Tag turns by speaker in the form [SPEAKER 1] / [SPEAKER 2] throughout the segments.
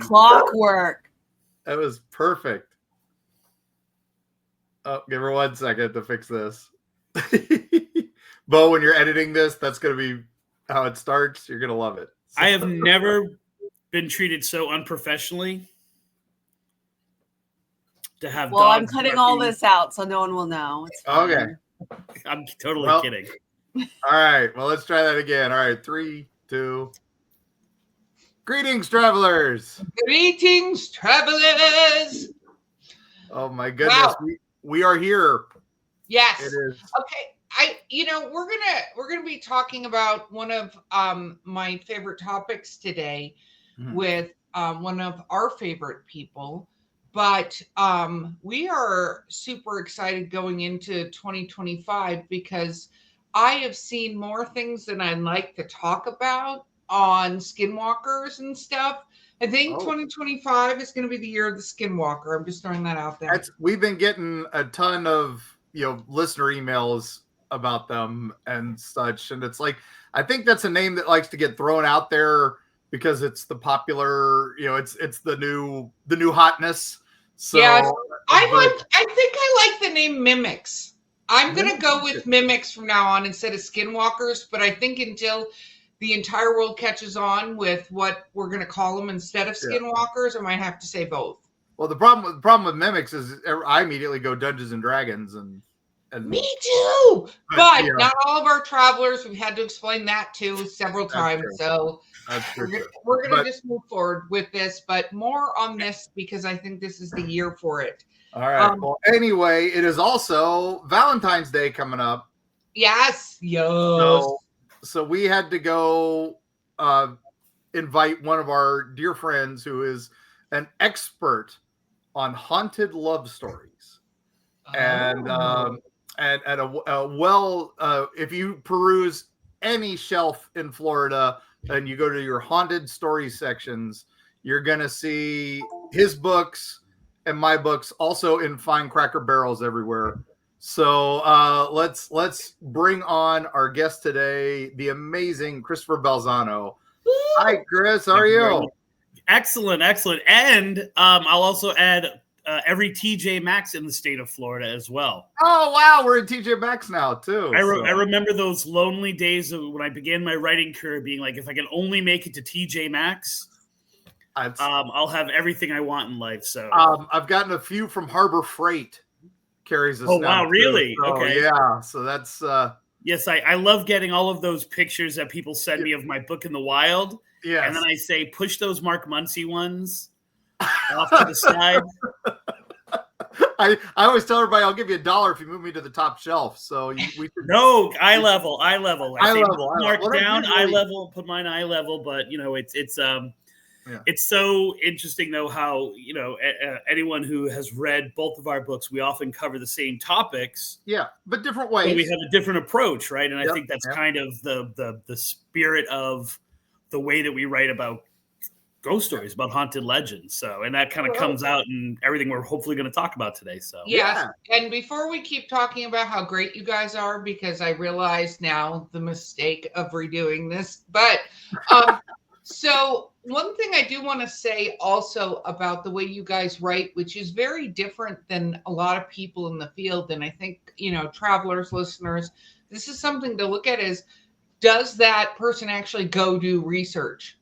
[SPEAKER 1] clockwork.
[SPEAKER 2] That was perfect. Oh, give her 1 second to fix this. Bo, when you're editing this, that's going to be how it starts. You're going to love it.
[SPEAKER 3] So. I have never been treated so unprofessionally. To have
[SPEAKER 1] well, I'm cutting all this out so no one will know. It's fine.
[SPEAKER 2] Okay.
[SPEAKER 3] I'm totally kidding.
[SPEAKER 2] All right. Well, let's try that again. All right. 3, 2. Greetings, travelers.
[SPEAKER 4] Greetings, travelers.
[SPEAKER 2] Oh my goodness. Wow. We are here.
[SPEAKER 4] Yes. It is. Okay. We're gonna be talking about one of my favorite topics today with one of our favorite people. But we are super excited going into 2025 because I have seen more things than I'd like to talk about on skinwalkers and stuff. I think 2025 is going to be the year of the skinwalker. I'm just throwing that out there.
[SPEAKER 2] We've been getting a ton of listener emails about them and such, and it's like I think that's a name that likes to get thrown out there because it's the popular, it's the new hotness. So
[SPEAKER 4] yeah, I think I like the name mimics. I'm going to go with mimics from now on instead of skinwalkers, but I think until the entire world catches on with what we're going to call them instead of skinwalkers, I might have to say both.
[SPEAKER 2] Well, the problem with mimics is I immediately go Dungeons and Dragons and
[SPEAKER 4] me too. But not all of our travelers. We've had to explain that too several times. So we're going to just move forward with this, but more on this because I think this is the year for it.
[SPEAKER 2] All right. Well, anyway, it is also Valentine's Day coming up.
[SPEAKER 4] Yes.
[SPEAKER 2] So we had to go invite one of our dear friends who is an expert on haunted love stories. And if you peruse any shelf in Florida and you go to your haunted stories sections, you're going to see his books and my books also in fine cracker barrels everywhere. So let's bring on our guest today, the amazing Christopher Balzano. Hi, Chris. How are you?
[SPEAKER 3] Excellent. And I'll also add every TJ Maxx in the state of Florida as well.
[SPEAKER 2] Oh, wow. We're in TJ Maxx now, too.
[SPEAKER 3] I remember those lonely days of when I began my writing career being like, if I can only make it to TJ Maxx, I'll have everything I want in life. So
[SPEAKER 2] I've gotten a few from Harbor Freight carries us.
[SPEAKER 3] Oh, wow. Really?
[SPEAKER 2] So,
[SPEAKER 3] okay.
[SPEAKER 2] Yeah. So that's.
[SPEAKER 3] Yes, I love getting all of those pictures that people send me of my book in the wild.
[SPEAKER 2] Yes.
[SPEAKER 3] And then I say, push those Mark Muncy ones off to the side.
[SPEAKER 2] I always tell everybody I'll give you $1 if you move me to the top shelf. So
[SPEAKER 3] no, eye level. I say mark
[SPEAKER 2] level.
[SPEAKER 3] Down, eye level, put mine eye level. But it's so interesting though how anyone who has read both of our books, we often cover the same topics.
[SPEAKER 2] Yeah, but different ways.
[SPEAKER 3] But we have a different approach, right? And I think that's kind of the spirit of the way that we write about ghost stories, about haunted legends. So, and that kind of comes out in everything we're hopefully going to talk about today. So,
[SPEAKER 4] yes. And before we keep talking about how great you guys are, because I realize now the mistake of redoing this, but so one thing I do want to say also about the way you guys write, which is very different than a lot of people in the field. And I think, travelers, listeners, this is something to look at is, does that person actually go do research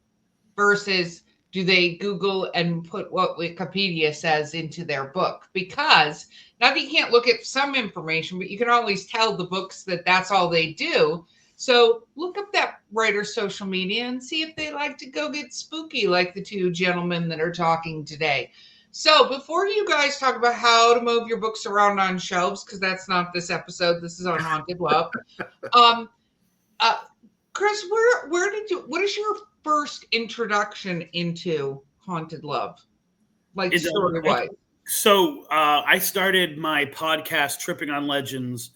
[SPEAKER 4] versus do they Google and put what Wikipedia says into their book? Because now you can't look at some information, but you can always tell the books that that's all they do. So look up that writer's social media and see if they like to go get spooky like the two gentlemen that are talking today. So before you guys talk about how to move your books around on shelves, because that's not this episode, this is on Haunted Love. Chris, what is your first introduction into haunted love? Like story-wise.
[SPEAKER 3] So I started my podcast, Tripping on Legends,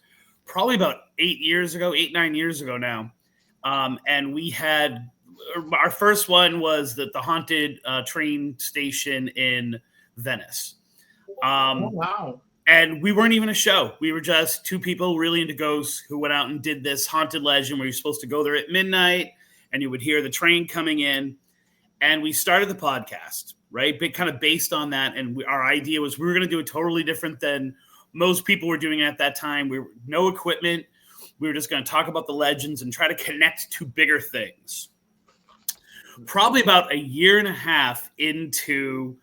[SPEAKER 3] probably about 9 years ago now. And we had our first one was the haunted train station in Venice.
[SPEAKER 4] Oh, wow.
[SPEAKER 3] And we weren't even a show. We were just two people really into ghosts who went out and did this haunted legend where you're supposed to go there at midnight and you would hear the train coming in. And we started the podcast. right? But kind of based on that. And our idea was we were going to do it totally different than most people were doing at that time. We were no equipment. We were just going to talk about the legends and try to connect to bigger things. Probably about a year and a half into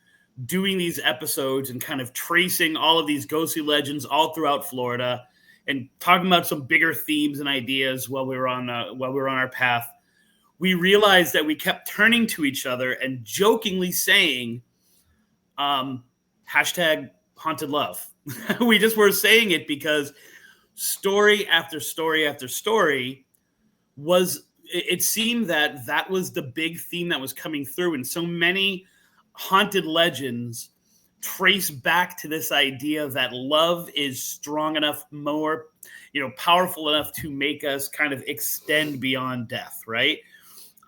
[SPEAKER 3] doing these episodes and kind of tracing all of these ghostly legends all throughout Florida and talking about some bigger themes and ideas while we were on our path, we realized that we kept turning to each other and jokingly saying, hashtag haunted love. We just were saying it because story after story after story it seemed that was the big theme that was coming through. And so many haunted legends trace back to this idea that love is strong enough, more, powerful enough to make us kind of extend beyond death. Right.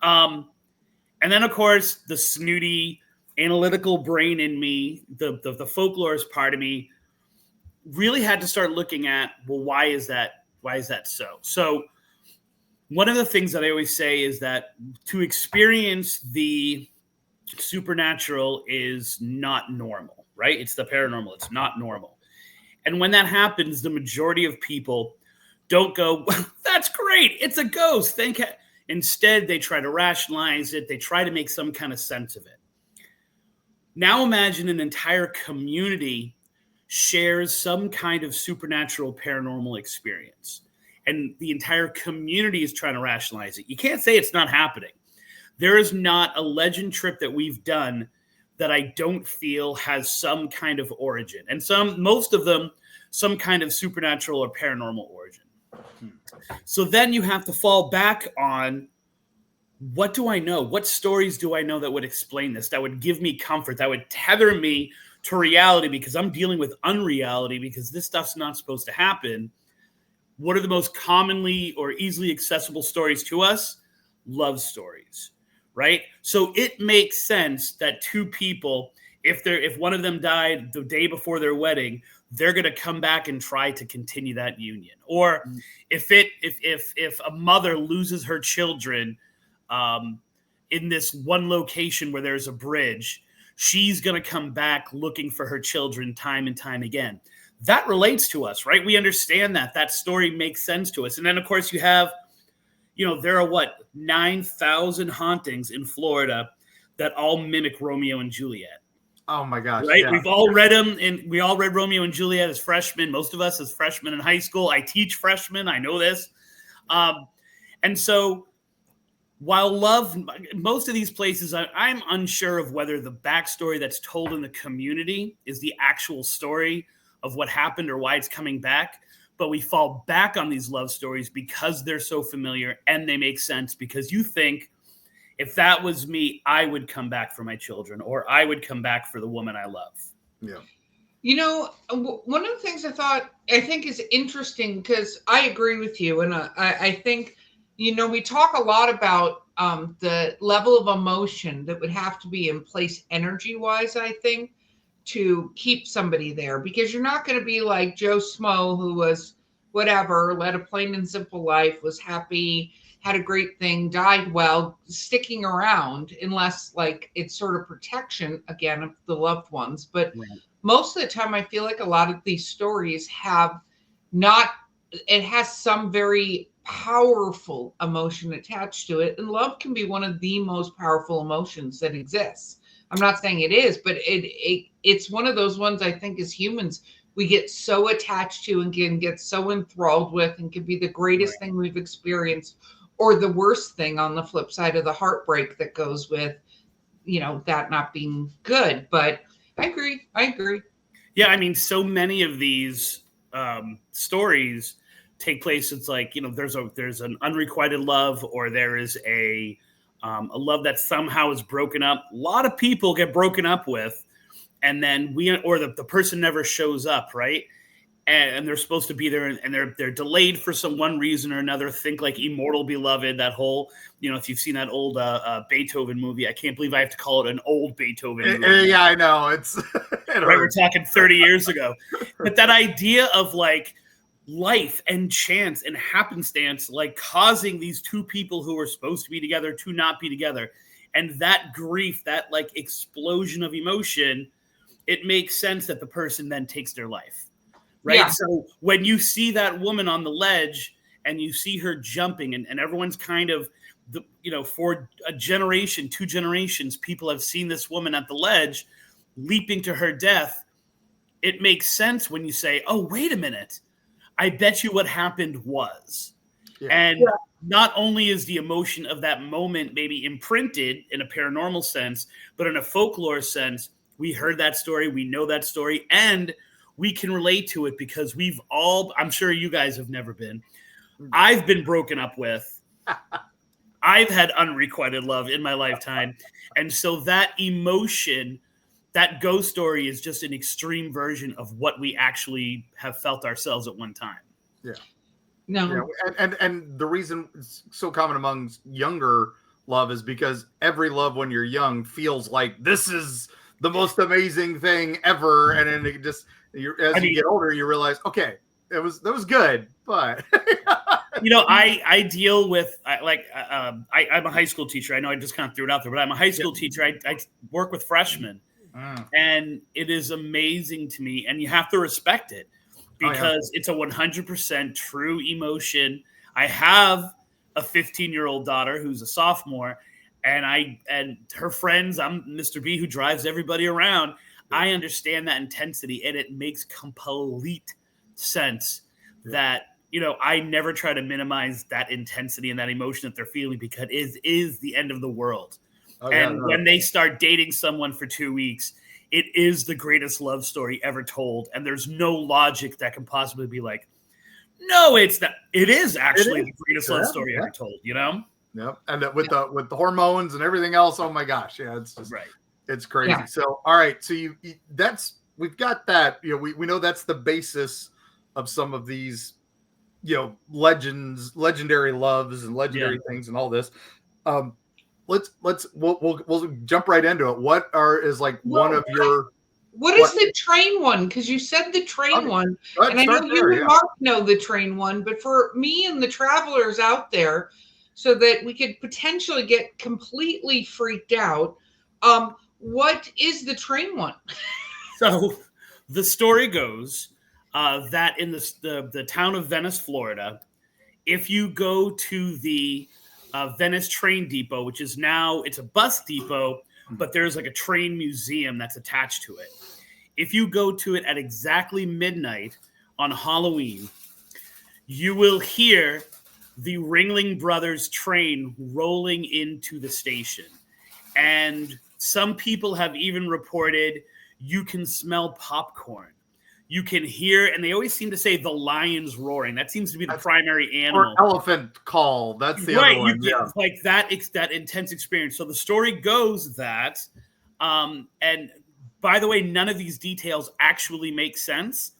[SPEAKER 3] And then of course the snooty analytical brain in me, the folklorist part of me really had to start looking at, well, why is that so? So one of the things that I always say is that to experience the supernatural is not normal, right? It's the paranormal. It's not normal. And when that happens, the majority of people don't go, well, that's great. It's a ghost. Instead, they try to rationalize it. They try to make some kind of sense of it. Now imagine an entire community shares some kind of supernatural paranormal experience, and the entire community is trying to rationalize it. You can't say it's not happening. There is not a legend trip that we've done that I don't feel has some kind of origin, and most of them, some kind of supernatural or paranormal origin. So then you have to fall back on, what do I know? What stories do I know that would explain this, that would give me comfort, that would tether me to reality, because I'm dealing with unreality because this stuff's not supposed to happen. What are the most commonly or easily accessible stories to us? Love stories, right? So it makes sense that two people, if one of them died the day before their wedding, they're going to come back and try to continue that union. Or if a mother loses her children in this one location where there's a bridge, she's going to come back looking for her children time and time again. That relates to us, right? We understand that story makes sense to us. And then of course you have, there are 9,000 hauntings in Florida that all mimic Romeo and Juliet.
[SPEAKER 2] Oh my gosh.
[SPEAKER 3] Right.
[SPEAKER 2] Yeah.
[SPEAKER 3] We've all read them, and we all read Romeo and Juliet as freshmen. Most of us as freshmen in high school. I teach freshmen. I know this. And so while love, most of these places, I'm unsure of whether the backstory that's told in the community is the actual story of what happened or why it's coming back. But we fall back on these love stories because they're so familiar and they make sense, because you think, if that was me, I would come back for my children, or I would come back for the woman I love.
[SPEAKER 2] Yeah.
[SPEAKER 4] One of the things I think is interesting, because I agree with you. And I think, we talk a lot about the level of emotion that would have to be in place energy-wise, I think, to keep somebody there. Because you're not going to be like Joe Smo, who was whatever, led a plain and simple life, was happy, had a great thing, died well, sticking around, unless it's sort of protection, again, of the loved ones. But most of the time, I feel like a lot of these stories it has some very powerful emotion attached to it. And love can be one of the most powerful emotions that exists. I'm not saying it is, but it's one of those ones I think as humans, we get so attached to and can get so enthralled with, and can be the greatest thing we've experienced, or the worst thing on the flip side of the heartbreak that goes with, that not being good. But I agree.
[SPEAKER 3] Yeah, I mean, so many of these stories take place. It's like, there's an unrequited love, or there is a love that somehow is broken up. A lot of people get broken up with, and then the person never shows up, right? And they're supposed to be there, and they're delayed for one reason or another. Think like Immortal Beloved, that whole, if you've seen that old Beethoven movie. I can't believe I have to call it an old Beethoven movie.
[SPEAKER 2] Yeah, I know. It's
[SPEAKER 3] right. We're talking 30 years ago. But that idea of life and chance and happenstance, causing these two people who are supposed to be together to not be together. And that grief, that like explosion of emotion, it makes sense that the person then takes their life, right?
[SPEAKER 4] Yeah.
[SPEAKER 3] So when you see that woman on the ledge and you see her jumping, and everyone's kind of, for a generation, 2 generations, people have seen this woman at the ledge leaping to her death. It makes sense when you say, oh, wait a minute. I bet you what happened was. Yeah. And not only is the emotion of that moment maybe imprinted in a paranormal sense, but in a folklore sense, we heard that story, we know that story, and we can relate to it because we've all, I'm sure you guys have never been. I've been broken up with. I've had unrequited love in my lifetime. And so that emotion, that ghost story is just an extreme version of what we actually have felt ourselves at one time.
[SPEAKER 2] Yeah.
[SPEAKER 4] No.
[SPEAKER 2] Yeah. And the reason it's so common among younger love is because every love when you're young feels like this is the most amazing thing ever. And then it just, you get older, you realize, okay, that was good, but
[SPEAKER 3] I deal with I'm a high school teacher. I know I just kind of threw it out there, but I'm a high school teacher. I work with freshmen, and it is amazing to me. And you have to respect it because it's a 100% true emotion. I have a 15-year-old daughter who's a sophomore, and her friends. I'm Mr. B who drives everybody around. I understand that intensity, and it makes complete sense that. I never try to minimize that intensity and that emotion that they're feeling because it is the end of the world. When they start dating someone for 2 weeks, it is the greatest love story ever told. And there's no logic that can possibly be like, no, it's not. It is actually the greatest love story ever told, Yep.
[SPEAKER 2] And with the hormones and everything else, oh my gosh. Yeah, it's just It's crazy. Yeah. So, all right. So we've got that, we know that's the basis of some of these legendary loves and legendary things and all this. We'll jump right into it. What is one of your
[SPEAKER 4] what is the train one? Because you said the train one, and I know you and Mark know the train one, but for me and the travelers out there, so that we could potentially get completely freaked out, what is the train one?
[SPEAKER 3] So the story goes that in the town of Venice, Florida, if you go to the Venice train depot, which is now, it's a bus depot, but there's like a train museum that's attached to it. If you go to it at exactly midnight on Halloween, you will hear the Ringling Brothers train rolling into the station. And some people have even reported you can smell popcorn. You can hear, and they always seem to say the lions roaring. That seems to be the primary animal.
[SPEAKER 2] Or elephant call. That's the other one.
[SPEAKER 3] You get like that intense experience. So the story goes that, and by the way, none of these details actually make sense,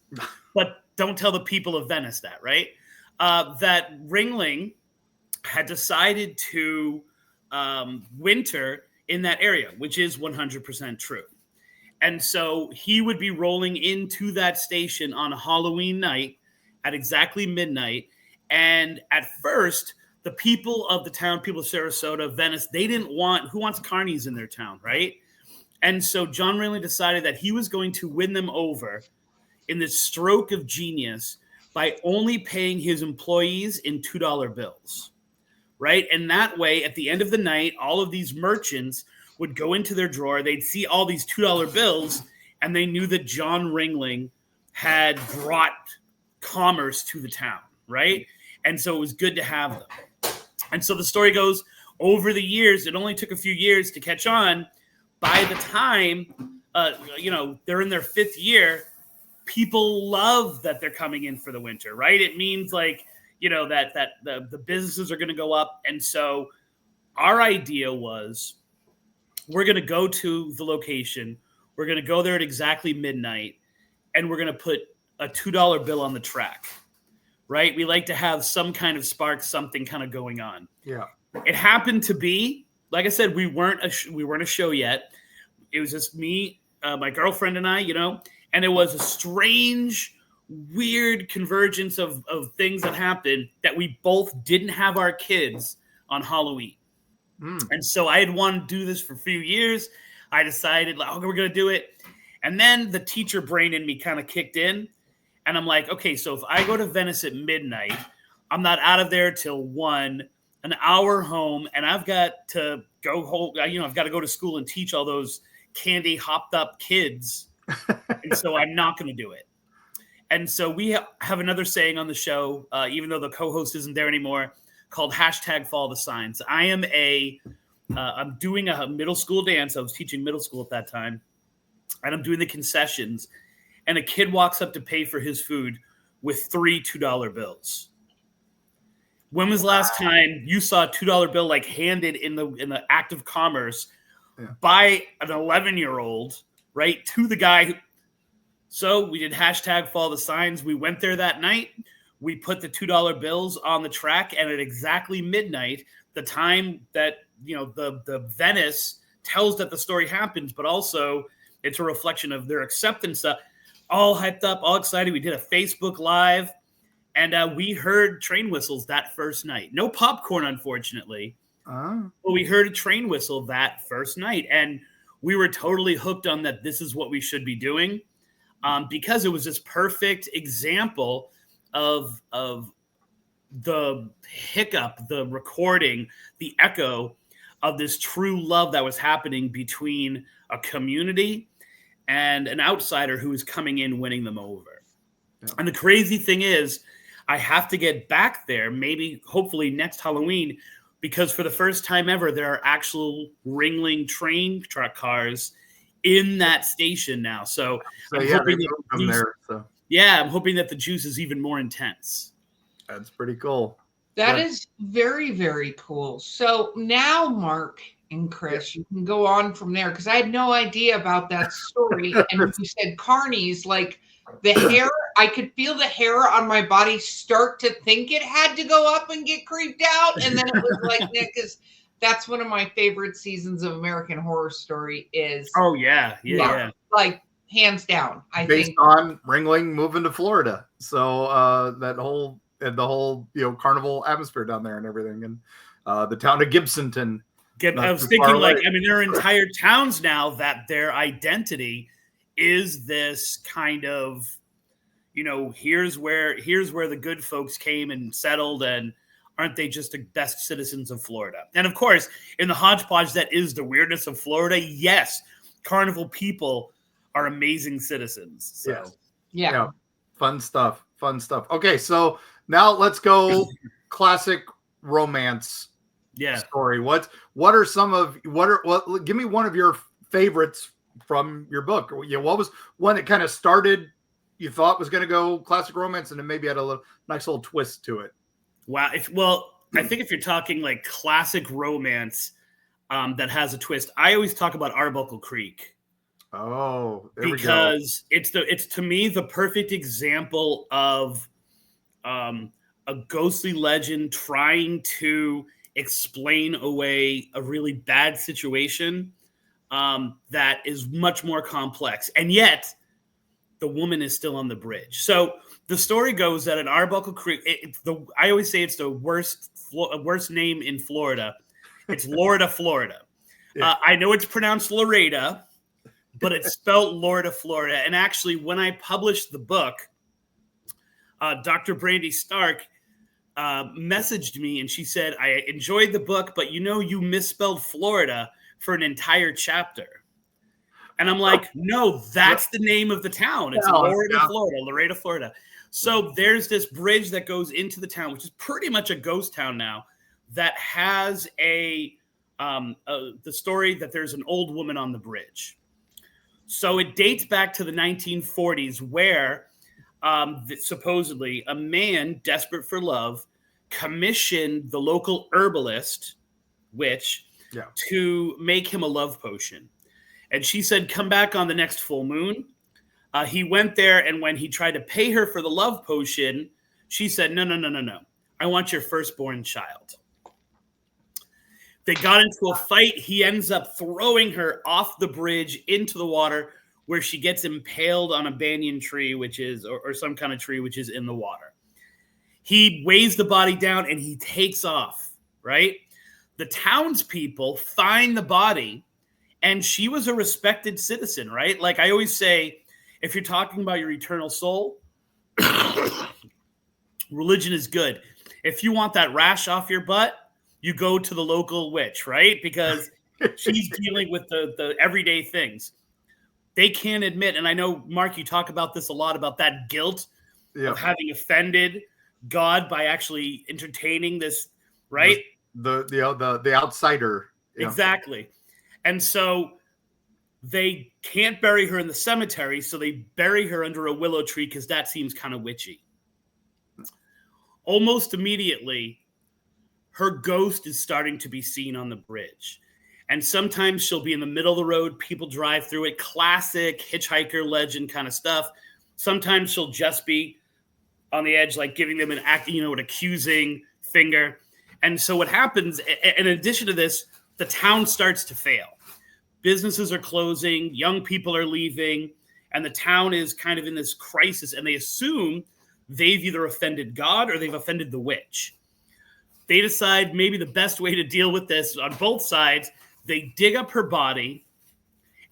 [SPEAKER 3] but don't tell the people of Venice that, right? That Ringling had decided to winter in that area, which is 100% true. And so he would be rolling into that station on a Halloween night at exactly midnight. And at first, the people of the town, people of Sarasota, Venice, they didn't want, who wants carnies in their town, right? And so John Ringling decided that he was going to win them over in this stroke of genius by only paying his employees in $2 bills, right? And that way, at the end of the night, all of these merchants would go into their drawer, they'd see all these $2 bills, and they knew that John Ringling had brought commerce to the town, right? And so it was good to have them. And so the story goes, over the years, it only took a few years to catch on. By the time, they're in their 5th year, people love that they're coming in for the winter, right? It means that the businesses are going to go up. And so our idea was, we're going to go to the location. We're going to go there at exactly midnight, and we're going to put a $2 bill on the track, right? We like to have some kind of spark, something kind of going on.
[SPEAKER 2] Yeah.
[SPEAKER 3] It happened to be, like I said, we weren't a show yet. It was just me, my girlfriend and I, and it was a strange, weird convergence of things that happened that we both didn't have our kids on Halloween. And so I had wanted to do this for a few years. I decided, like, okay, we're going to do it. And then the teacher brain in me kind of kicked in. And I'm like, okay, so if I go to Venice at midnight, I'm not out of there till 1, an hour home, and I've got to go home. I've got to go to school and teach all those candy hopped up kids. And so I'm not going to do it. And so we have another saying on the show, even though the co-host isn't there anymore, called #Follow the Signs. I'm doing a middle school dance. I was teaching middle school at that time, and I'm doing the concessions. And a kid walks up to pay for his food with 3 $2 bills. When was the last time you saw a $2 bill like handed in the act of commerce by an 11-year-old, right, to the guy? So we did #Follow the Signs. We went there that night. We put the $2 bills on the track, and at exactly midnight, the time that the Venice tells that the story happens, but also it's a reflection of their acceptance. All hyped up, all excited. We did a Facebook Live, and we heard train whistles that first night. No popcorn, unfortunately. But we heard a train whistle that first night, and we were totally hooked on that. This is what we should be doing, because it was this perfect example of the hiccup, the recording, the echo of this true love that was happening between a community and an outsider who was coming in, winning them over. Yeah. And the crazy thing is, I have to get back there, maybe, hopefully next Halloween, because for the first time ever, there are actual Ringling train truck cars in that station now. So I'm hoping I'm hoping that the juice is even more intense.
[SPEAKER 2] That's pretty cool.
[SPEAKER 4] That is very, very cool. So now, Mark and Chris, you can go on from there, because I had no idea about that story. And you said carnies, like the hair, I could feel the hair on my body start to think it had to go up and get creeped out. And then it was like, because that's one of my favorite seasons of American Horror Story is.
[SPEAKER 3] Oh, yeah.
[SPEAKER 4] Like, hands down,
[SPEAKER 2] based on Ringling moving to Florida. So the whole carnival atmosphere down there and everything. And the town of Gibsonton.
[SPEAKER 3] I was thinking, there are entire towns now that their identity is this kind of, here's where the good folks came and settled, and aren't they just the best citizens of Florida? And of course, in the hodgepodge that is the weirdness of Florida, yes, carnival people are amazing citizens. So.
[SPEAKER 2] Yes. Yeah. Fun stuff. Okay, so now let's go classic romance story. What are some of give me one of your favorites from your book? What was one that kind of started, you thought was going to go classic romance, and then maybe had a nice little twist to it?
[SPEAKER 3] Wow. I think if you're talking like classic romance that has a twist, I always talk about Arbuckle Creek.
[SPEAKER 2] Oh,
[SPEAKER 3] because it's to me the perfect example of a ghostly legend trying to explain away a really bad situation that is much more complex, and yet the woman is still on the bridge. So the story goes that at Arbuckle Creek, I always say it's the worst name in Florida. It's Lorida, Florida. Yeah. I know it's pronounced Loretta, but it's spelled Lorida, Florida. And actually, when I published the book, Dr. Brandy Stark messaged me, and she said, I enjoyed the book, but you misspelled Florida for an entire chapter. And I'm like, no, that's the name of the town. It's Lorida, Florida, Loretta, Florida. So there's this bridge that goes into the town, which is pretty much a ghost town now, that has the story that there's an old woman on the bridge. So it dates back to the 1940s, where supposedly a man desperate for love commissioned the local herbalist witch to make him a love potion. And she said, come back on the next full moon. He went there, and when he tried to pay her for the love potion, she said, no. I want your firstborn child. They got into a fight. He ends up throwing her off the bridge into the water, where she gets impaled on a banyan tree, which is, or some kind of tree, which is in the water. He weighs the body down and he takes off, right? the townspeople find the body, and she was a respected citizen, right? Like I always say, if you're talking about your eternal soul, religion is good. If you want that rash off your butt, you go to the local witch, right? Because she's dealing with the everyday things. They can't admit, and I know, Mark, you talk about this a lot, about that guilt of having offended God by actually entertaining this, right?
[SPEAKER 2] The outsider. Yeah.
[SPEAKER 3] Exactly. And so they can't bury her in the cemetery, so they bury her under a willow tree because that seems kind of witchy. Almost immediately, her ghost is starting to be seen on the bridge. And sometimes she'll be in the middle of the road. People drive through it. Classic hitchhiker legend kind of stuff. Sometimes she'll just be on the edge, like giving them an accusing finger. And so what happens, in addition to this, the town starts to fail. Businesses are closing. Young people are leaving. And the town is kind of in this crisis. And they assume they've either offended God or they've offended the witch. They decide maybe the best way to deal with this on both sides, they dig up her body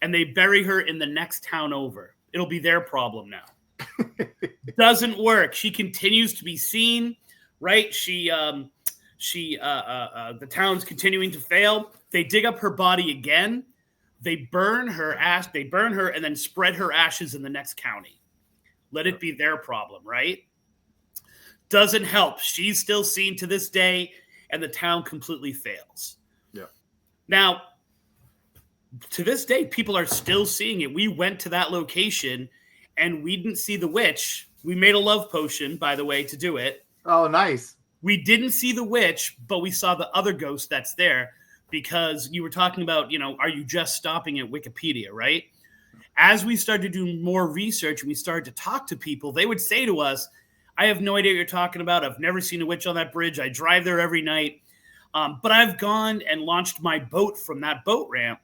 [SPEAKER 3] and they bury her in the next town over. It'll be their problem now. Doesn't work. She continues to be seen, right? The town's continuing to fail. They dig up her body again. They burn her and then spread her ashes in the next county. Let it be their problem, right? Doesn't help. She's still seen to this day, and the town completely fails.
[SPEAKER 2] Yeah.
[SPEAKER 3] Now, to this day, people are still seeing it. We went to that location, and we didn't see the witch. We made a love potion, by the way, to do it.
[SPEAKER 2] Oh, nice.
[SPEAKER 3] We didn't see the witch, but we saw the other ghost that's there, because you were talking about, are you just stopping at Wikipedia, right? As we started to do more research and we started to talk to people, they would say to us, I have no idea what you're talking about. I've never seen a witch on that bridge. I drive there every night. But I've gone and launched my boat from that boat ramp.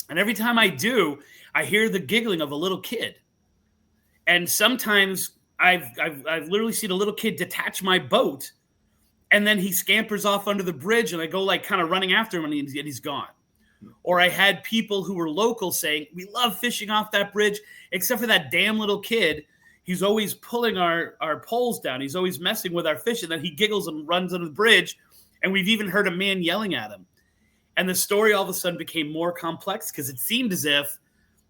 [SPEAKER 3] And every time I do, I hear the giggling of a little kid. And sometimes I've literally seen a little kid detach my boat, and then he scampers off under the bridge, and I go like kind of running after him, and he's gone. Or I had people who were local saying, we love fishing off that bridge, except for that damn little kid. He's always pulling our poles down. He's always messing with our fish, and then he giggles and runs under the bridge. And we've even heard a man yelling at him. And the story all of a sudden became more complex because it seemed as if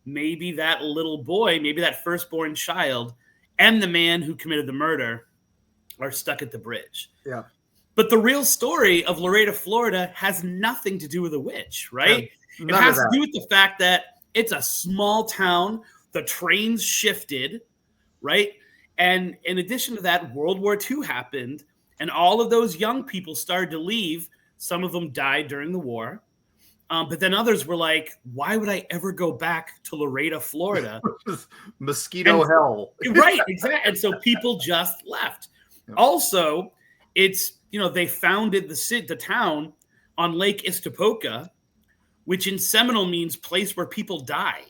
[SPEAKER 3] maybe that little boy, maybe that firstborn child, and the man who committed the murder are stuck at the bridge.
[SPEAKER 2] Yeah.
[SPEAKER 3] But the real story of Laredo, Florida has nothing to do with a witch, right? It has to do with the fact that it's a small town. The trains shifted, right? And in addition to that, World War II happened, and all of those young people started to leave. Some of them died during the war. But then others were like, why would I ever go back to Laredo, Florida?
[SPEAKER 2] Mosquito hell.
[SPEAKER 3] Right, exactly. And so people just left. Yeah. Also, it's, they founded the town on Lake Istapoca, which in Seminole means place where people die.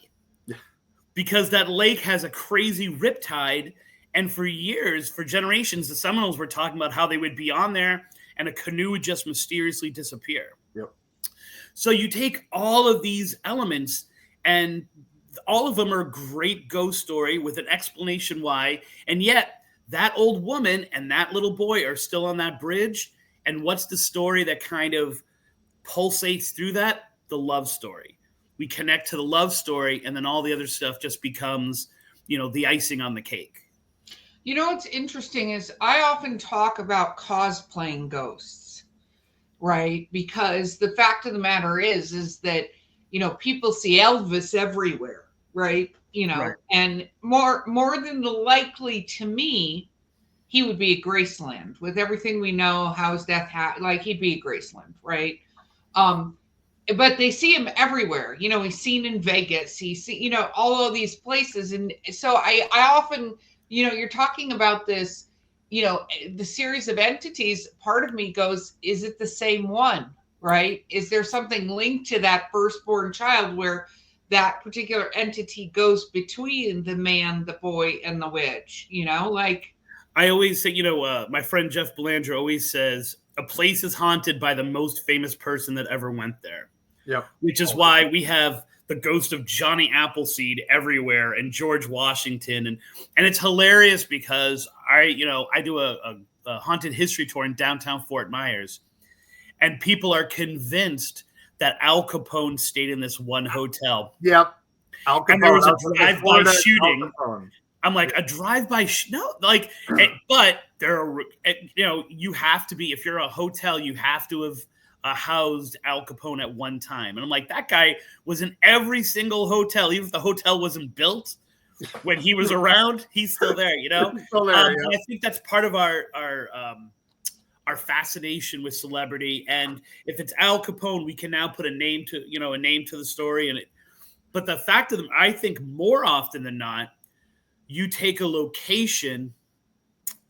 [SPEAKER 3] Yeah. Because that lake has a crazy riptide. And for years, for generations, the Seminoles were talking about how they would be on there and a canoe would just mysteriously disappear.
[SPEAKER 2] Yep.
[SPEAKER 3] So you take all of these elements, and all of them are a great ghost story with an explanation why. And yet that old woman and that little boy are still on that bridge. And what's the story that kind of pulsates through that? The love story. We connect to the love story, and then all the other stuff just becomes, the icing on the cake.
[SPEAKER 4] What's interesting is I often talk about cosplaying ghosts, right? Because the fact of the matter is that, people see Elvis everywhere, right?
[SPEAKER 3] Right.
[SPEAKER 4] And more than likely to me, he would be at Graceland with everything we know, how his death he'd be at Graceland, right? But they see him everywhere. He's seen in Vegas. He's seen, all of these places. And so I often, you're talking about this, the series of entities. Part of me goes, is it the same one, right? Is there something linked to that firstborn child where that particular entity goes between the man, the boy, and the witch? I
[SPEAKER 3] always say, my friend Jeff Belanger always says, a place is haunted by the most famous person that ever went there.
[SPEAKER 2] Yep.
[SPEAKER 3] Which is why we have the ghost of Johnny Appleseed everywhere and George Washington. And it's hilarious because I do a haunted history tour in downtown Fort Myers, and people are convinced that Al Capone stayed in this one hotel.
[SPEAKER 2] Yep. Al Capone.
[SPEAKER 3] And there was a drive-by shooting. I'm like, a drive-by? No, like, but there are, you have to be, if you're a hotel, you have to have housed Al Capone at one time. And I'm like, that guy was in every single hotel, even if the hotel wasn't built when he was around, he's still there, He's still there, And I think that's part of our fascination with celebrity. And if it's Al Capone, we can now put a name to the story. But the fact of them, I think more often than not, you take a location,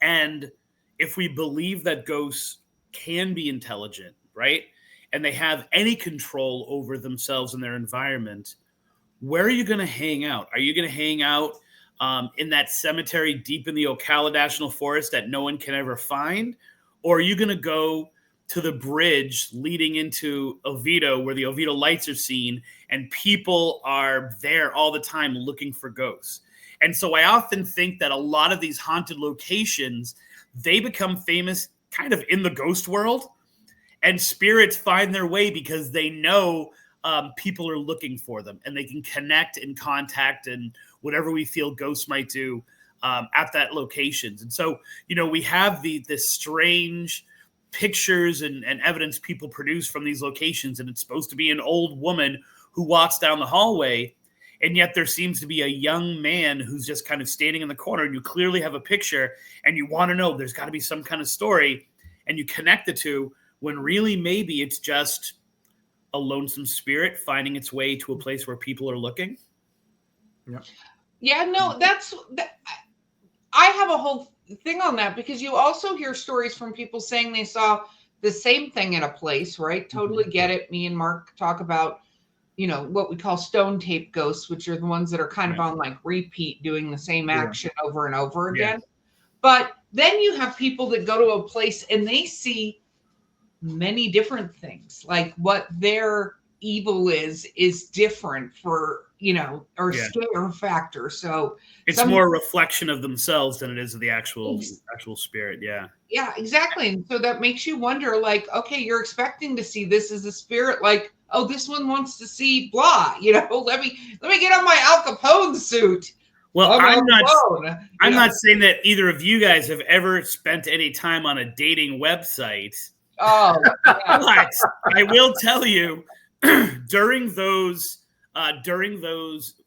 [SPEAKER 3] and if we believe that ghosts can be intelligent, right, and they have any control over themselves and their environment, where are you going to hang out? Are you going to hang out in that cemetery deep in the Ocala National Forest that no one can ever find? Or are you going to go to the bridge leading into Oviedo where the Oviedo lights are seen and people are there all the time looking for ghosts? And so I often think that a lot of these haunted locations, they become famous kind of in the ghost world, and spirits find their way because they know people are looking for them, and they can connect and contact and whatever we feel ghosts might do at that locations. And so, we have this strange pictures and evidence people produce from these locations, and it's supposed to be an old woman who walks down the hallway, and yet there seems to be a young man who's just kind of standing in the corner, and you clearly have a picture, and you want to know there's got to be some kind of story, and you connect the two, when really maybe it's just a lonesome spirit finding its way to a place where people are looking.
[SPEAKER 4] Yeah, no, I have a whole thing on that, because you also hear stories from people saying they saw the same thing in a place, right? Totally get it. Me and Mark talk about, what we call stone tape ghosts, which are the ones that are kind of on like repeat, doing the same action over and over again. But then you have people that go to a place and they see many different things, like what their evil is different for, or scare factor. So
[SPEAKER 3] it's more a reflection of themselves than it is of the actual spirit.
[SPEAKER 4] Yeah, exactly. And so that makes you wonder, like, okay, you're expecting to see this as a spirit, like, oh, this one wants to see blah, let me get on my Al Capone suit.
[SPEAKER 3] Well, I'm not saying that either of you guys have ever spent any time on a dating website.
[SPEAKER 4] Oh, yeah.
[SPEAKER 3] But I will tell you, during those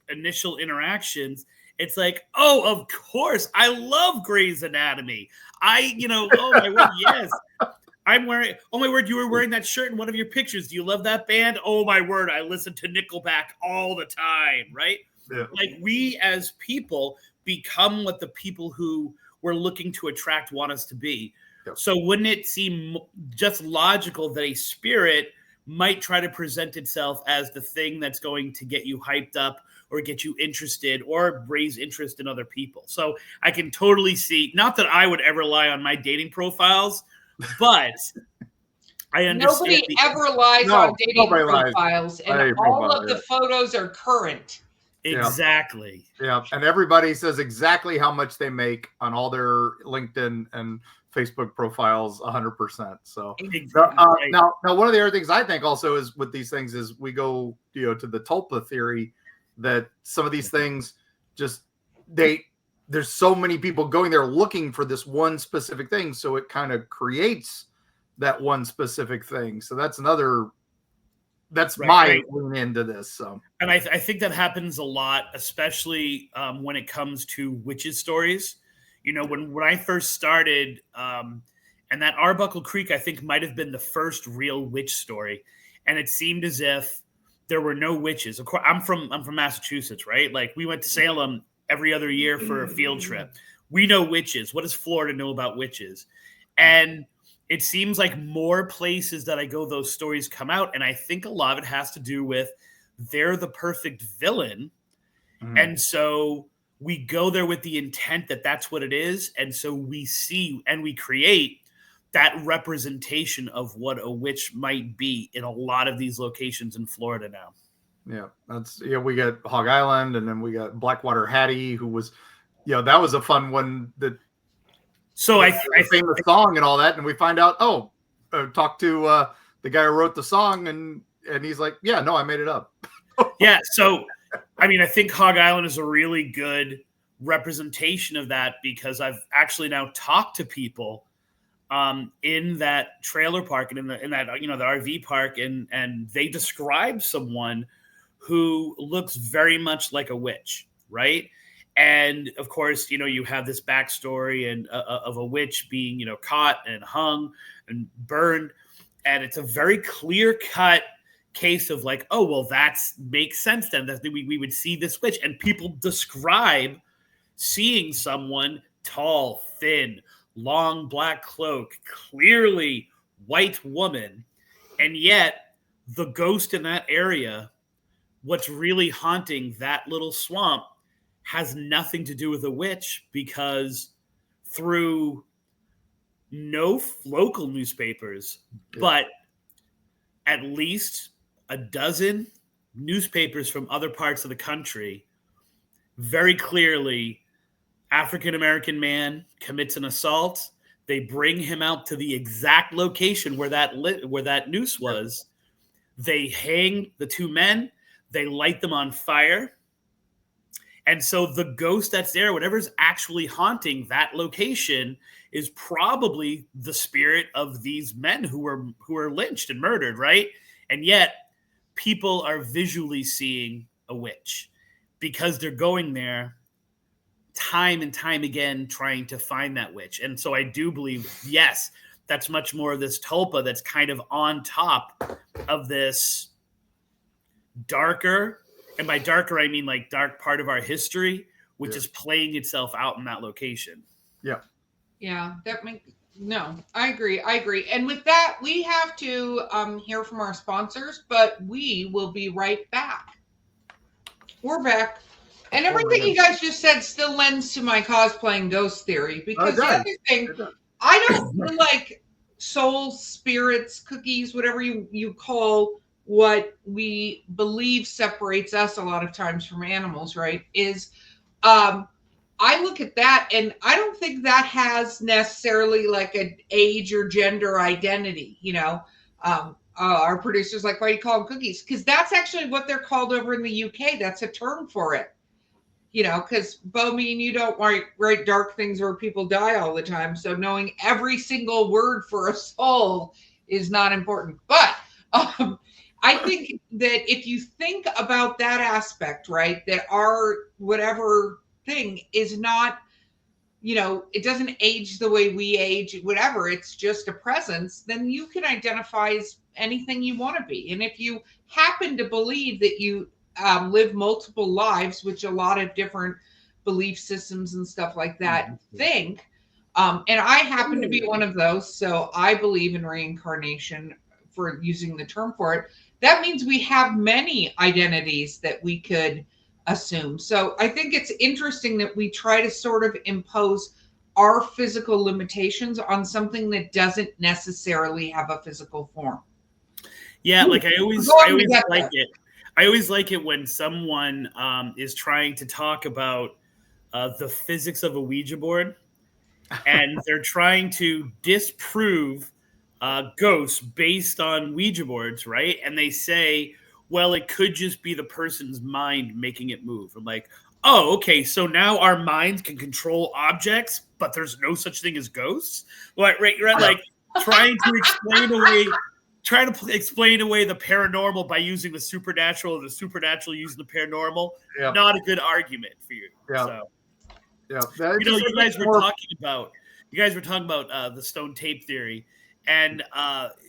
[SPEAKER 3] initial interactions, it's like, oh, of course, I love Grey's Anatomy. Oh my word, yes. I'm wearing, oh my word, you were wearing that shirt in one of your pictures. Do you love that band? Oh my word, I listen to Nickelback all the time, right? Yeah. Like, we as people become what the people who we're looking to attract want us to be. Yeah. So wouldn't it seem just logical that a spirit might try to present itself as the thing that's going to get you hyped up or get you interested or raise interest in other people? So I can totally see, not that I would ever lie on my dating profiles, but I understand.
[SPEAKER 4] Nobody ever lies on dating profiles, and all of the photos are current.
[SPEAKER 3] Exactly.
[SPEAKER 2] Yeah. And everybody says exactly how much they make on all their LinkedIn and Facebook profiles, 100%. So now one of the other things I think also is with these things is we go, to the Tulpa theory, that some of these things there's so many people going there looking for this one specific thing. So it kind of creates that one specific thing. So that's my lean into this. So,
[SPEAKER 3] and I think that happens a lot, especially when it comes to witches stories. When I first started, and that Arbuckle Creek, I think, might have been the first real witch story, and it seemed as if there were no witches. Of course, I'm from Massachusetts, right? Like, we went to Salem every other year for a field trip. We know witches. What does Florida know about witches? And it seems like more places that I go, those stories come out, and I think a lot of it has to do with they're the perfect villain, and so we go there with the intent that that's what it is. And so we see and we create that representation of what a witch might be in a lot of these locations in Florida now.
[SPEAKER 2] Yeah, we got Hog Island, and then we got Blackwater Hattie, who was, that was a fun one. I famous song and all that, and we find out, talk to the guy who wrote the song, and he's like, yeah, no, I made it up.
[SPEAKER 3] Yeah, so I mean, I think Hog Island is a really good representation of that, because I've actually now talked to people in that trailer park and in that the RV park, and they describe someone who looks very much like a witch, right? And of course, you have this backstory and of a witch being, caught and hung and burned, and it's a very clear cut case of like, oh, well, that's makes sense then that we would see this witch. And people describe seeing someone tall, thin, long black cloak, clearly white woman, and yet the ghost in that area, what's really haunting that little swamp, has nothing to do with a witch, because through no local newspapers, but at least a dozen newspapers from other parts of the country, very clearly, African-American man commits an assault. They bring him out to the exact location where that noose was. They hang the two men. They light them on fire. And so the ghost that's there, whatever's actually haunting that location, is probably the spirit of these men who were lynched and murdered, right? And yet people are visually seeing a witch because they're going there time and time again trying to find that witch. And so I do believe, yes, that's much more of this tulpa that's kind of on top of this darker, and by darker I mean like dark part of our history, which is playing itself out in that location.
[SPEAKER 4] Yeah, I agree. And with that, we have to hear from our sponsors, but we will be right back. We're back. And everything you guys just said still lends to my cosplaying ghost theory, because the other thing, I don't feel like souls, spirits, cookies, whatever you call what we believe separates us a lot of times from animals, right, is I look at that and I don't think that has necessarily like an age or gender identity, our producer's like, why do you call them cookies? Because that's actually what they're called over in the UK. That's a term for it. Because Bo, me and you don't write dark things where people die all the time. So knowing every single word for a soul is not important. But I think that if you think about that aspect, right, that our whatever thing is not, it doesn't age the way we age, whatever, it's just a presence, then you can identify as anything you want to be. And if you happen to believe that you live multiple lives, which a lot of different belief systems and stuff like that think, and I happen to be one of those, so I believe in reincarnation, for using the term for it. That means we have many identities that we could assume. So I think it's interesting that we try to sort of impose our physical limitations on something that doesn't necessarily have a physical form.
[SPEAKER 3] Yeah, like I always like it. I always like it when someone is trying to talk about the physics of a Ouija board, and they're trying to disprove ghosts based on Ouija boards, right? And they say, well, it could just be the person's mind making it move. I'm like, oh, okay, so now our minds can control objects, but there's no such thing as ghosts? Right, like trying to explain away the paranormal by using the supernatural, or the supernatural using the paranormal. Yeah. Not a good argument for you. Yeah. So, you guys were talking about the stone tape theory, and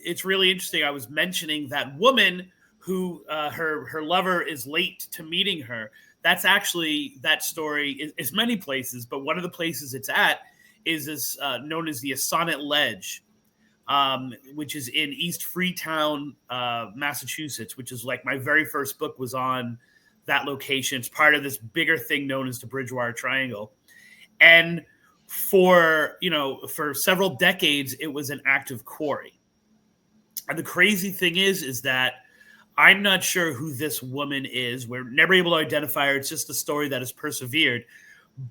[SPEAKER 3] it's really interesting. I was mentioning that woman who her lover is late to meeting her. That's actually, that story is many places, but one of the places it's at is known as the Sonnet Ledge, which is in East Freetown, Massachusetts, which is like my very first book was on that location. It's part of this bigger thing known as the Bridgewater Triangle. And for several decades, it was an active quarry. And the crazy thing is that I'm not sure who this woman is. We're never able to identify her. It's just a story that has persevered.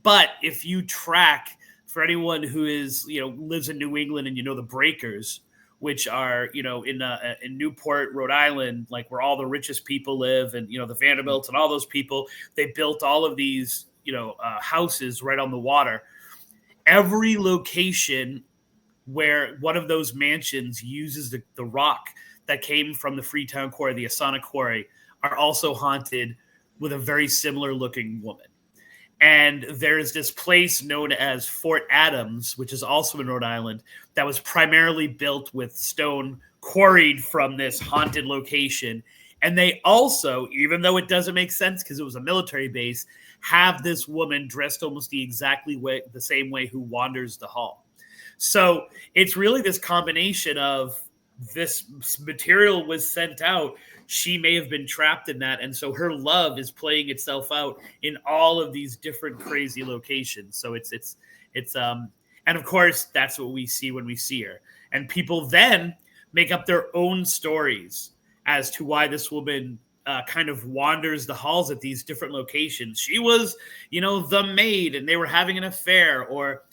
[SPEAKER 3] But if you track, for anyone who is, lives in New England and the Breakers, which are, in Newport, Rhode Island, like where all the richest people live, and, the Vanderbilts and all those people, they built all of these, houses right on the water. Every location where one of those mansions uses the rock that came from the Freetown Quarry, the Asana Quarry, are also haunted with a very similar looking woman. And there's this place known as Fort Adams, which is also in Rhode Island, that was primarily built with stone quarried from this haunted location. And they also, even though it doesn't make sense because it was a military base, have this woman dressed almost the same way who wanders the hall. So it's really this combination of this material was sent out. She may have been trapped in that. And so her love is playing itself out in all of these different crazy locations. So it's and of course, that's what we see when we see her. And people then make up their own stories as to why this woman kind of wanders the halls at these different locations. She was, the maid and they were having an affair, or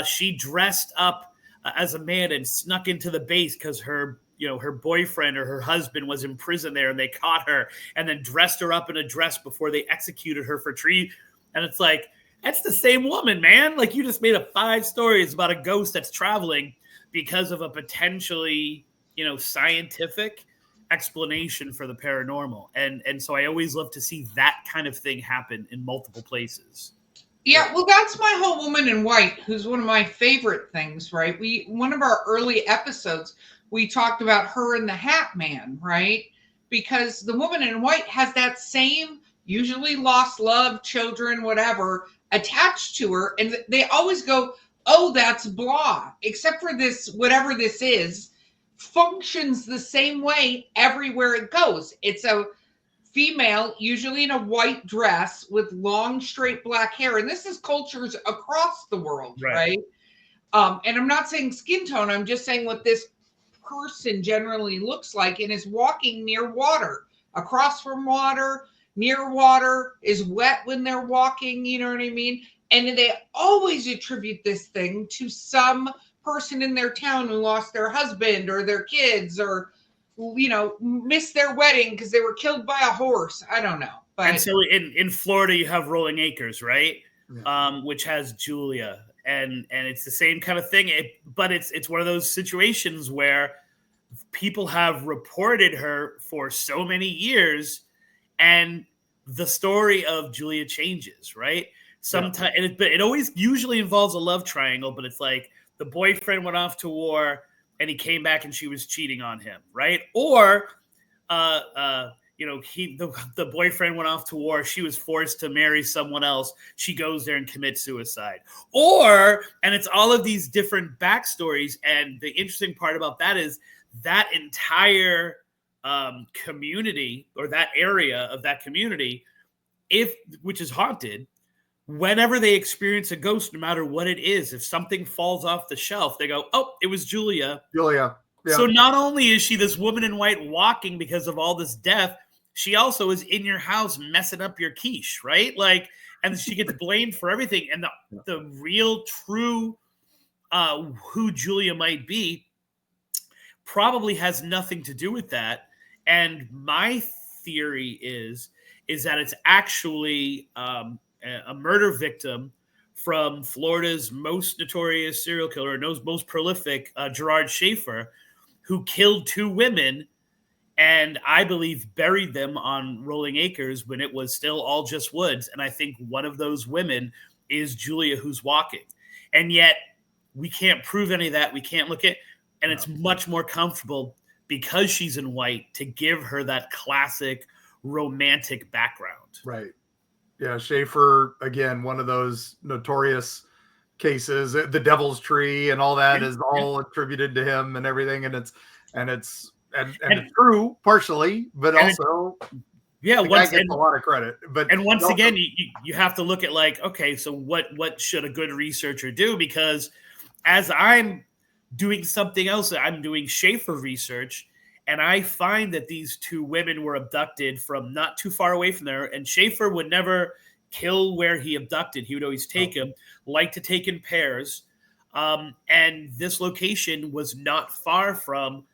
[SPEAKER 3] she dressed up as a man and snuck into the base because her boyfriend or her husband was in prison there and they caught her and then dressed her up in a dress before they executed her for treason. And it's like, that's the same woman, man. Like, you just made up 5 stories about a ghost that's traveling because of a potentially, scientific explanation for the paranormal. And so I always love to see that kind of thing happen in multiple places.
[SPEAKER 4] Yeah, well, that's my whole Woman in White, who's one of my favorite things, right? One of our early episodes, we talked about her and the Hat Man, right? Because the Woman in White has that same, usually lost love, children, whatever, attached to her. And they always go, oh, that's blah. Except for this, whatever this is, functions the same way everywhere it goes. It's a female, usually in a white dress with long, straight black hair. And this is cultures across the world, right? And I'm not saying skin tone. I'm just saying what this person generally looks like, and is walking near water, across from water, near water, is wet when they're walking, you know what I mean? And they always attribute this thing to some person in their town who lost their husband or their kids, or missed their wedding because they were killed by a horse. I don't know. But
[SPEAKER 3] and so in Florida, you have Rolling Acres, right? Yeah. Which has Julia, and it's the same kind of thing. But it's one of those situations where people have reported her for so many years, and the story of Julia changes, right? Sometimes, but it always usually involves a love triangle. But it's like the boyfriend went off to war and he came back and she was cheating on him, right? Or, the boyfriend went off to war. She was forced to marry someone else. She goes there and commits suicide. And it's all of these different backstories. And the interesting part about that is that entire community, or that area of that community, which is haunted, whenever they experience a ghost, no matter what it is, if something falls off the shelf, they go, oh, it was Julia.
[SPEAKER 2] Yeah.
[SPEAKER 3] So not only is she this woman in white walking because of all this death, she also is in your house messing up your quiche, right? Like, and she gets blamed for everything. And the real true who Julia might be probably has nothing to do with that. And my theory is that it's actually a murder victim from Florida's most notorious serial killer, most prolific, Gerard Schaefer, who killed 2 women and I believe buried them on Rolling Acres when it was still all just woods. And I think one of those women is Julia, who's walking. And yet we can't prove any of that. We can't look at, and it's much more comfortable because she's in white to give her that classic romantic background.
[SPEAKER 2] Right. Yeah, Schaefer, again, one of those notorious cases. The Devil's Tree and all that is all attributed to him and everything, and it's true partially, but also
[SPEAKER 3] Yeah,
[SPEAKER 2] the guy gets a lot of credit. But
[SPEAKER 3] once again, you have to look at like, okay, so what should a good researcher do? Because as I'm doing something else, I'm doing Schaefer research, and I find that these two women were abducted from not too far away from there, and Schaefer would never kill where he abducted. He would always take him, like to take in pairs. And this location was not far from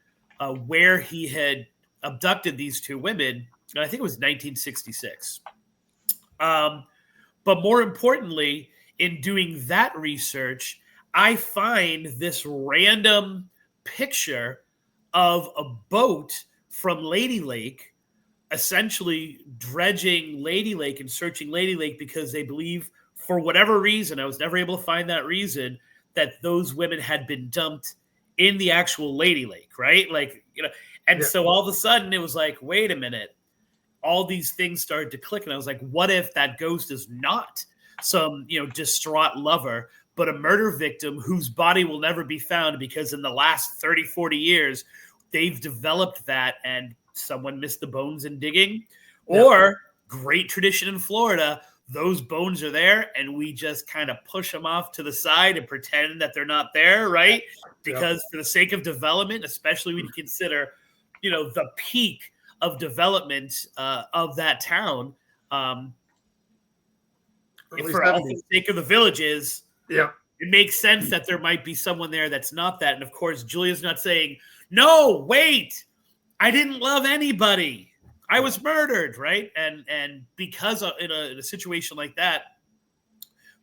[SPEAKER 3] where he had abducted these two women. I think it was 1966. But more importantly, in doing that research, I find this random picture of a boat from Lady Lake, essentially dredging Lady Lake and searching Lady Lake because they believe, for whatever reason, I was never able to find that reason, that those women had been dumped in the actual Lady Lake, right? Like, and so all of a sudden it was like, wait a minute. All these things started to click, and I was like, what if that ghost is not some, distraught lover, but a murder victim whose body will never be found because in the last 30, 40 years, they've developed that and someone missed the bones in digging? Or, great tradition in Florida, those bones are there and we just kind of push them off to the side and pretend that they're not there, right? Because for the sake of development, especially when you consider, the peak of development of that town, for all the sake of the villages, it makes sense that there might be someone there that's not that. And of course, Julia's not saying, no, wait, I didn't love anybody. I was murdered, right? And because in a situation like that,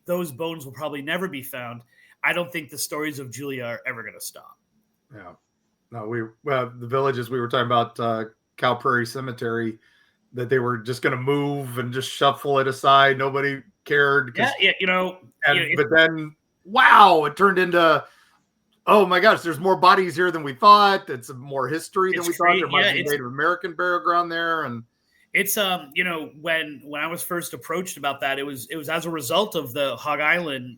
[SPEAKER 3] those bones will probably never be found. I don't think the stories of Julia are ever going to stop.
[SPEAKER 2] Yeah. No, the villages we were talking about, Cow Prairie Cemetery, that they were just going to move and just shuffle it aside. Nobody cared.
[SPEAKER 3] But
[SPEAKER 2] then, wow, it turned into, oh my gosh, there's more bodies here than we thought. It's more history than we thought. There might be Native American burial ground there. And
[SPEAKER 3] it's, when I was first approached about that, it was as a result of the Hog Island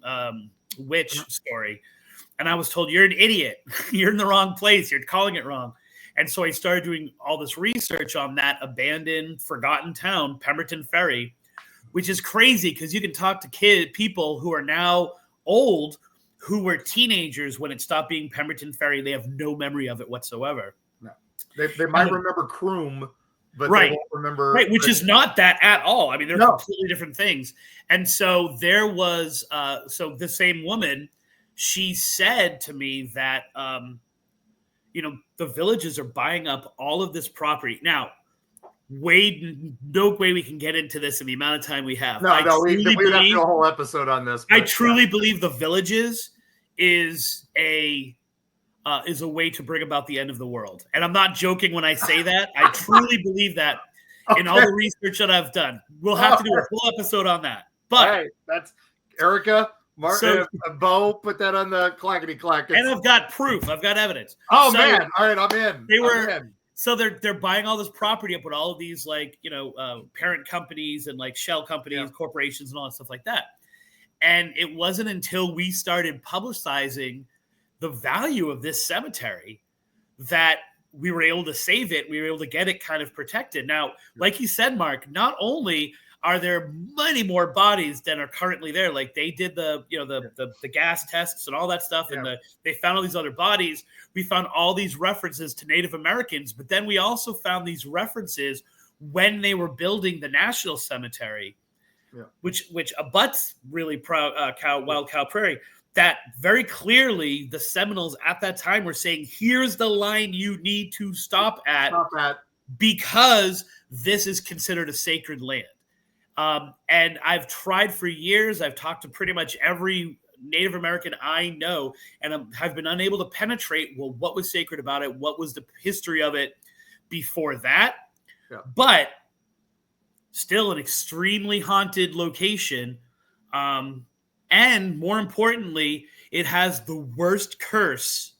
[SPEAKER 3] witch story. And I was told, you're an idiot. You're in the wrong place. You're calling it wrong. And so I started doing all this research on that abandoned, forgotten town, Pemberton Ferry, which is crazy because you can talk to people who are now old, who were teenagers when it stopped being Pemberton Ferry. They have no memory of it whatsoever.
[SPEAKER 2] No, they might remember Croom, but
[SPEAKER 3] they
[SPEAKER 2] won't remember.
[SPEAKER 3] Right, which is not that at all. I mean, they're completely different things. And so there was, the same woman, she said to me that, the villages are buying up all of this property. Now, no way we can get into this in the amount of time we have.
[SPEAKER 2] We have to do a whole episode on this.
[SPEAKER 3] I truly believe the villages is a way to bring about the end of the world. And I'm not joking when I say that. I truly believe that in all the research that I've done. We'll have to do a full episode on that. But
[SPEAKER 2] that's Erika. Martin, Bo, put that on the clackety clack.
[SPEAKER 3] And I've got proof. I've got evidence.
[SPEAKER 2] Oh, man. All right, I'm in.
[SPEAKER 3] So they're buying all this property up with all of these parent companies and like shell companies, corporations, and all that stuff like that. And it wasn't until we started publicizing the value of this cemetery that we were able to save it. We were able to get it kind of protected. Now, like you said, Mark, not only are there many more bodies than are currently there, like they did the gas tests and all that stuff, and they found all these other bodies. We found all these references to Native Americans, but then we also found these references when they were building the National Cemetery, which abuts really Wild Cow Prairie. That very clearly the Seminoles at that time were saying, here's the line you need to stop at because this is considered a sacred land. And I've tried for years. I've talked to pretty much every Native American I know, and have been unable to penetrate, well, what was sacred about it? What was the history of it before that? Yeah. But still an extremely haunted location. And more importantly, it has the worst curse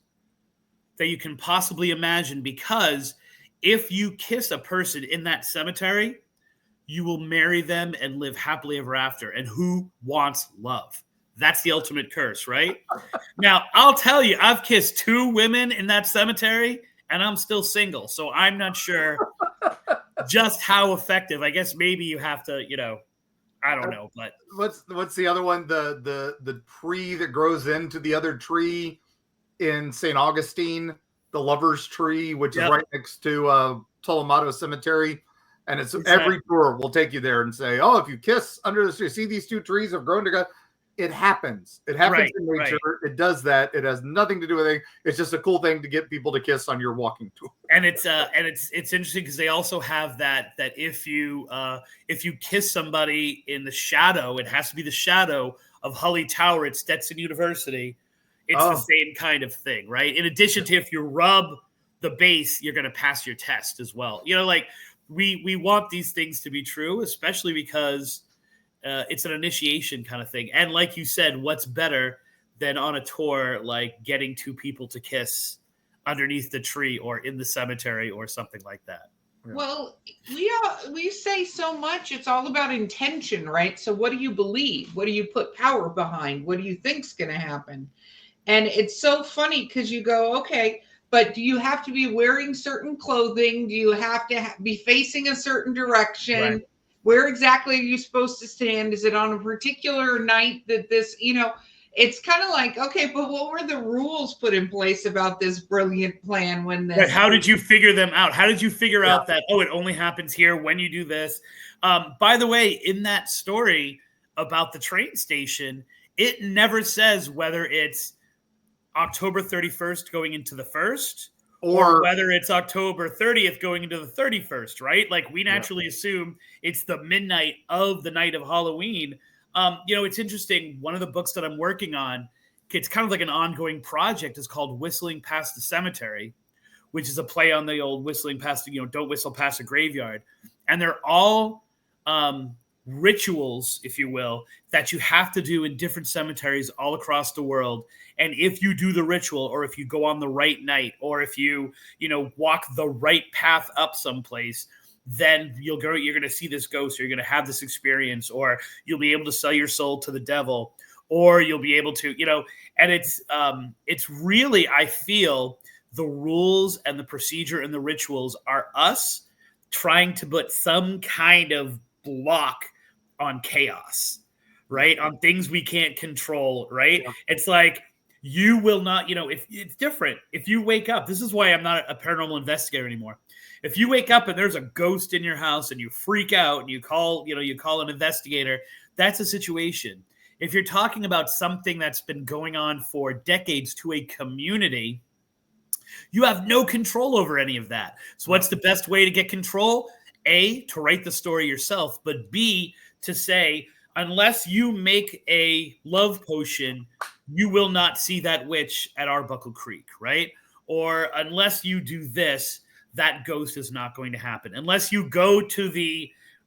[SPEAKER 3] that you can possibly imagine, because if you kiss a person in that cemetery, you will marry them and live happily ever after. And who wants love? That's the ultimate curse, right? Now, I'll tell you, I've kissed 2 women in that cemetery, and I'm still single. So I'm not sure just how effective. I guess maybe you have to, I don't know, but
[SPEAKER 2] what's the other one? The tree that grows into the other tree in St. Augustine, the lover's tree, which is right next to Tolomato Cemetery. And it's every tour will take you there and say, oh, if you kiss under the tree, see these two trees have grown together. It happens. It happens in nature. Right. It does that. It has nothing to do with anything. It's just a cool thing to get people to kiss on your walking tour.
[SPEAKER 3] And it's interesting because they also have that if you kiss somebody in the shadow, it has to be the shadow of Hully Tower at Stetson University. It's the same kind of thing, right? In addition to if you rub the base, you're going to pass your test as well. We want these things to be true, especially because it's an initiation kind of thing. And like you said, what's better than on a tour, like getting two people to kiss underneath the tree or in the cemetery or something like that?
[SPEAKER 2] Yeah.
[SPEAKER 4] Well, we say so much. It's all about intention, right? So what do you believe? What do you put power behind? What do you think's going to happen? And it's so funny because you go, okay, but do you have to be wearing certain clothing? Do you have to be facing a certain direction? Right. Where exactly are you supposed to stand? Is it on a particular night that this, it's kind of like, okay, but what were the rules put in place about this brilliant plan when this?
[SPEAKER 3] But how did you figure them out? How did you figure out that, it only happens here when you do this? By the way, in that story about the train station, it never says whether it's October 31st going into the 1st or whether it's October 30th going into the 31st, right? Like we naturally assume it's the midnight of the night of Halloween. It's interesting. One of the books that I'm working on, it's kind of like an ongoing project, is called Whistling Past the Cemetery, which is a play on the old whistling past, don't whistle past a graveyard. And they're all rituals, if you will, that you have to do in different cemeteries all across the world. And if you do the ritual, or if you go on the right night, or if you, walk the right path up someplace, then you're going to see this ghost, or you're going to have this experience, or you'll be able to sell your soul to the devil, or you'll be able to, and it's really, I feel the rules and the procedure and the rituals are us trying to put some kind of block on chaos, right? On things we can't control, right? Yeah. It's like, you will not, if it's different. If you wake up, this is why I'm not a paranormal investigator anymore. If you wake up and there's a ghost in your house and you freak out and you call an investigator, that's a situation. If you're talking about something that's been going on for decades to a community, you have no control over any of that. So what's the best way to get control? A, to write the story yourself, but B, to say, unless you make a love potion, you will not see that witch at Arbuckle Creek, right? Or unless you do this, that ghost is not going to happen. Unless you go to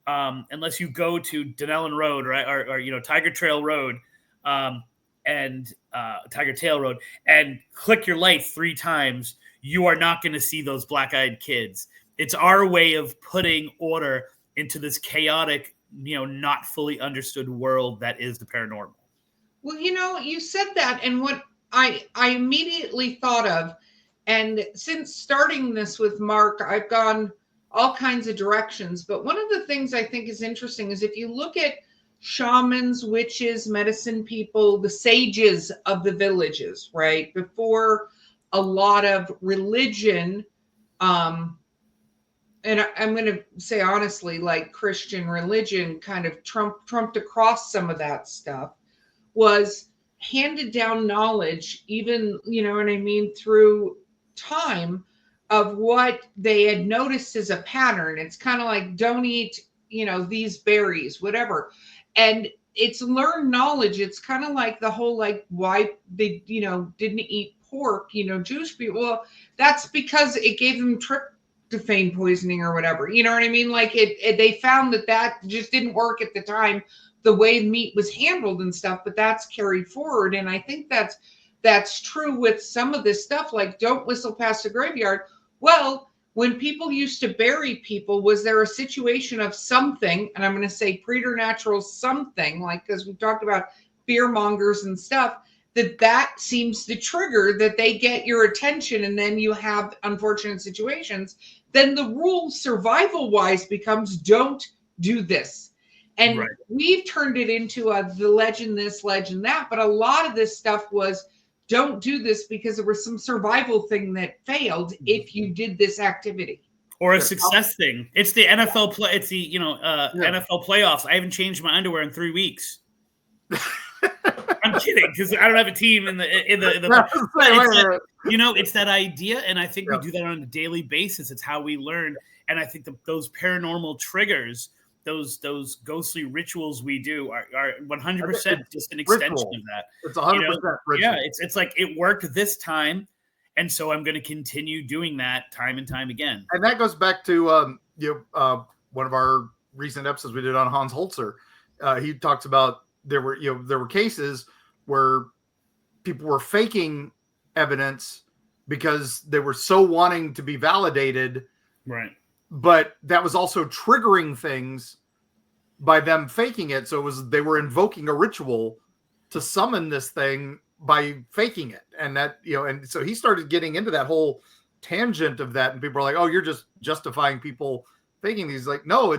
[SPEAKER 3] Denellen Road, right, or Tiger Trail Road, and Tiger Tail Road, and click your light 3 times, you are not going to see those black-eyed kids. It's our way of putting order into this chaotic, not fully understood world that is the paranormal.
[SPEAKER 4] Well, you said that, and what I immediately thought of, and since starting this with Mark, I've gone all kinds of directions. But one of the things I think is interesting is if you look at shamans, witches, medicine people, the sages of the villages, right? Before a lot of religion, and I'm going to say honestly, like Christian religion kind of trumped across some of that stuff, was handed down knowledge, even, through time, of what they had noticed as a pattern. It's kind of like, don't eat, these berries, whatever. And it's learned knowledge. It's kind of like the whole, like, why they, didn't eat pork, Jewish people. Well, that's because it gave them tryptophan poisoning or whatever. You know what I mean? Like they found that just didn't work at the time, the way meat was handled and stuff, but that's carried forward. And I think that's true with some of this stuff, like don't whistle past the graveyard. Well, when people used to bury people, was there a situation of something, and I'm going to say preternatural something, like, because we talked about fear mongers and stuff, that seems to trigger that they get your attention, and then you have unfortunate situations then the rule survival wise becomes don't do this. And we've turned it into the legend this, legend that. But a lot of this stuff was don't do this because there was some survival thing that failed if you did this activity.
[SPEAKER 3] Or a success thing. It's the NFL play. It's the NFL playoffs. I haven't changed my underwear in 3 weeks. I'm kidding because I don't have a team in the it's that idea, and I think we do that on a daily basis. It's how we learn, and I think those paranormal triggers, those ghostly rituals we do are 100% just an extension of that.
[SPEAKER 2] It's 100% ritual.
[SPEAKER 3] Yeah, it's like it worked this time. And so I'm going to continue doing that time and time again.
[SPEAKER 2] And that goes back to one of our recent episodes we did on Hans Holzer. He talks about there were cases where people were faking evidence because they were so wanting to be validated.
[SPEAKER 3] Right.
[SPEAKER 2] But that was also triggering things by them faking it. So they were invoking a ritual to summon this thing by faking it. And that, and so he started getting into that whole tangent of that. And people are like, oh, you're just justifying people faking these. Like, no,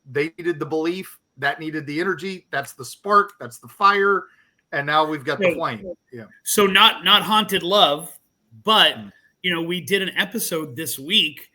[SPEAKER 2] they needed the belief, that needed the energy. That's the spark. That's the fire. And now we've got the flame. Yeah.
[SPEAKER 3] So not haunted love, but we did an episode this week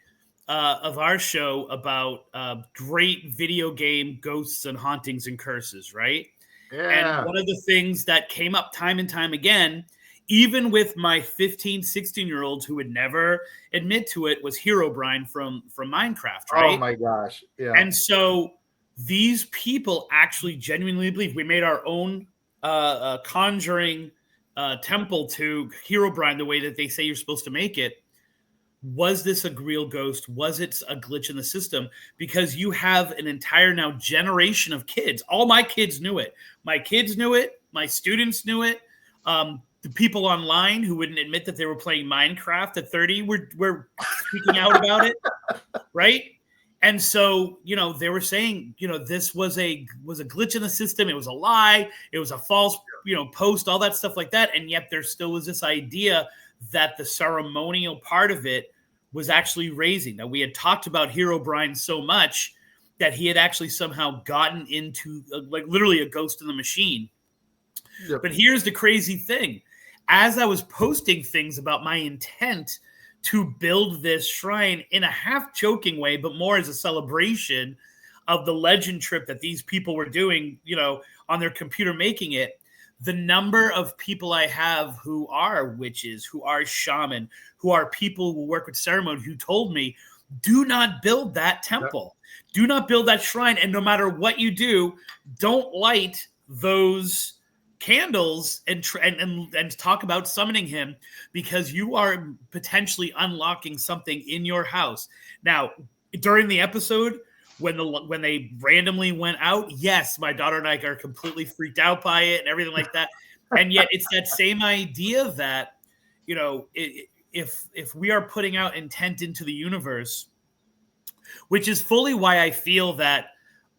[SPEAKER 3] of our show about great video game ghosts and hauntings and curses, right?
[SPEAKER 2] Yeah.
[SPEAKER 3] And one of the things that came up time and time again, even with my 15, 16-year-olds who would never admit to it, was Herobrine from Minecraft, right?
[SPEAKER 2] Oh, my gosh. Yeah.
[SPEAKER 3] And so these people actually genuinely believe. We made our own conjuring temple to Herobrine the way that they say you're supposed to make it. Was this a real ghost? Was it a glitch in the system? Because you have an entire now generation of kids. All my kids knew it. My kids knew it. My students knew it. The people online who wouldn't admit that they were playing Minecraft at 30 were speaking out about it, right? And so, they were saying, this was a glitch in the system. It was a lie. It was a false, post, all that stuff like that. And yet there still was this idea that the ceremonial part of it was actually raising. Now, we had talked about Herobrine so much that he had actually somehow gotten into literally a ghost in the machine. Yep. But here's the crazy thing. As I was posting things about my intent to build this shrine in a half joking way, but more as a celebration of the legend trip that these people were doing, on their computer making it, the number of people I have who are witches, who are shaman, who are people who work with ceremony, who told me, do not build that temple. Yep. Do not build that shrine. And no matter what you do, don't light those candles and talk about summoning him, because you are potentially unlocking something in your house. Now, during the episode, when they randomly went out, yes, my daughter and I are completely freaked out by it and everything like that. And yet it's that same idea that, if we are putting out intent into the universe, which is fully why I feel that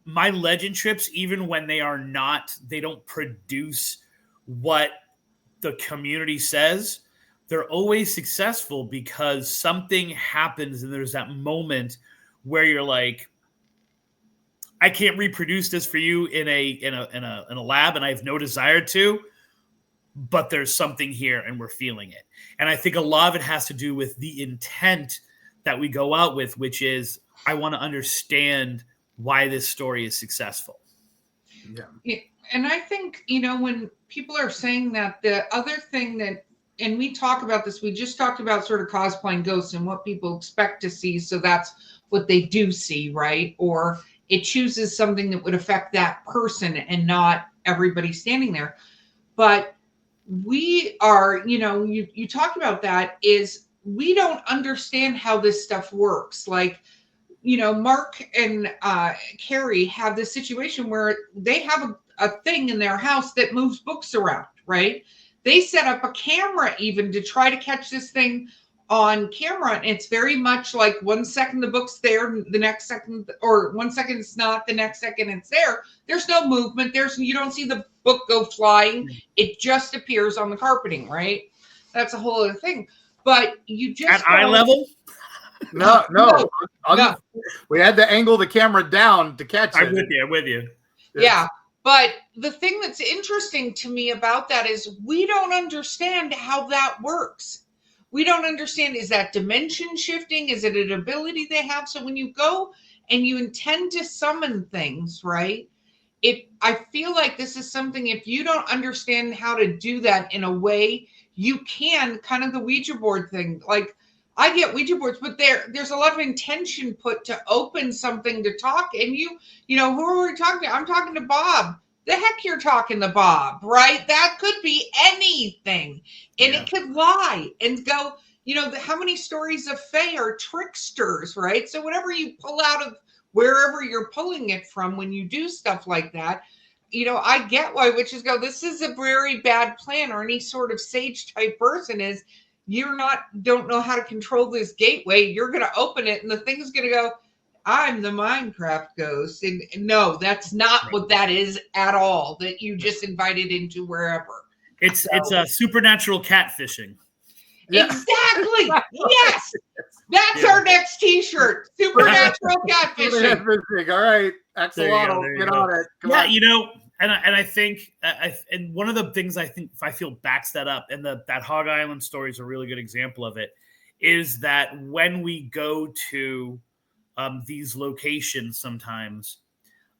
[SPEAKER 3] my legend trips, even when they don't produce what the community says, they're always successful because something happens and there's that moment where you're like, I can't reproduce this for you in a lab, and I have no desire to, but there's something here and we're feeling it. And I think a lot of it has to do with the intent that we go out with, which is, I want to understand why this story is successful.
[SPEAKER 4] Yeah. And I think, when people are saying that, the other thing that, and we talk about this, we just talked about sort of cosplaying ghosts and what people expect to see. So that's what they do see, right? Or it chooses something that would affect that person and not everybody standing there. But we are, you talk about that, is we don't understand how this stuff works. Like, Mark and Carrie have this situation where they have a thing in their house that moves books around, right? They set up a camera even to try to catch this thing on camera. And it's very much like 1 second the book's there, the next second, or 1 second it's not, the next second it's there. There's no movement. You don't see the book go flying. It just appears on the carpeting, right? That's a whole other thing. But you just
[SPEAKER 3] at eye level.
[SPEAKER 2] No.
[SPEAKER 4] No.
[SPEAKER 2] We had to angle the camera down to catch it.
[SPEAKER 3] I'm with you.
[SPEAKER 4] Yeah. But the thing that's interesting to me about that is we don't understand how that works. We don't understand, is that dimension shifting? Is it an ability they have? So when you go and you intend to summon things, right? I feel like this is something, if you don't understand how to do that in a way, you can, kind of the Ouija board thing. Like, I get Ouija boards, but there's a lot of intention put to open something to talk. And you know, who are we talking to? I'm talking to Bob. The heck you're talking to Bob, right? That could be anything. And it could lie and go, you know, how many stories of Fae are tricksters, right? So whatever you pull out of wherever you're pulling it from when you do stuff like that, you know, I get why witches go, this is a very bad plan, or any sort of sage type person is, don't know how to control this gateway. You're going to open it and the thing's going to go, I'm the Minecraft ghost. And no, that's not what that is at all, that you just invited into wherever.
[SPEAKER 3] It's a supernatural catfishing.
[SPEAKER 2] Yeah.
[SPEAKER 4] Exactly. Yes. That's our next t-shirt. Supernatural catfishing.
[SPEAKER 2] All right. Axolotl, get on it. Come on.
[SPEAKER 3] You know, and I think, and one of the things I feel backs that up, and that Hog Island story is a really good example of it, is that when we go to these locations sometimes,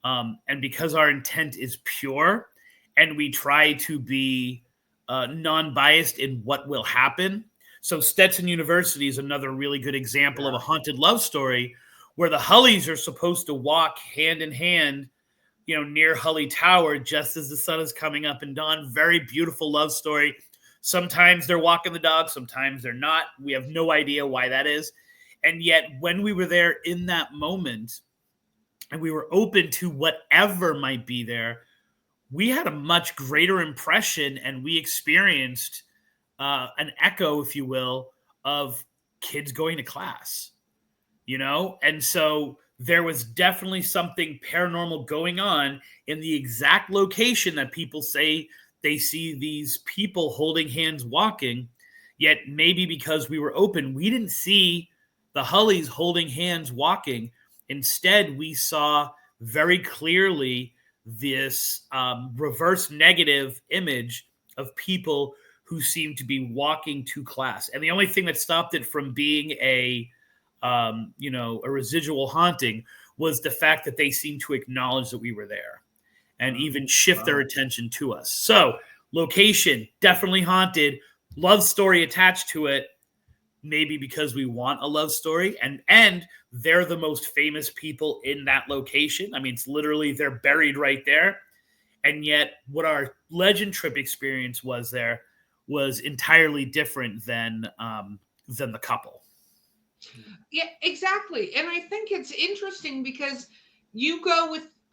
[SPEAKER 3] and because our intent is pure and we try to be non-biased in what will happen. So Stetson University is another really good example of a haunted love story where the Hulleys are supposed to walk hand in hand, you know, near Hulley Tower just as the sun is coming up and dawn. Very beautiful love story. Sometimes they're walking the dog, sometimes they're not. We have no idea why that is. And yet when we were there in that moment and we were open to whatever might be there, we had a much greater impression, and we experienced an echo, if you will, of kids going to class, you know? And so there was definitely something paranormal going on in the exact location that people say they see these people holding hands walking, yet maybe because we were open, we didn't see the Hulleys holding hands walking. Instead, we saw very clearly this reverse negative image of people who seemed to be walking to class. And the only thing that stopped it from being a residual haunting was the fact that they seemed to acknowledge that we were there and even shift their attention to us. So location, definitely haunted, love story attached to it, maybe because we want a love story, and they're the most famous people in that location. I mean, it's literally, they're buried right there. And yet what our legend trip experience was there was entirely different than the couple.
[SPEAKER 4] Yeah, exactly. And I think it's interesting because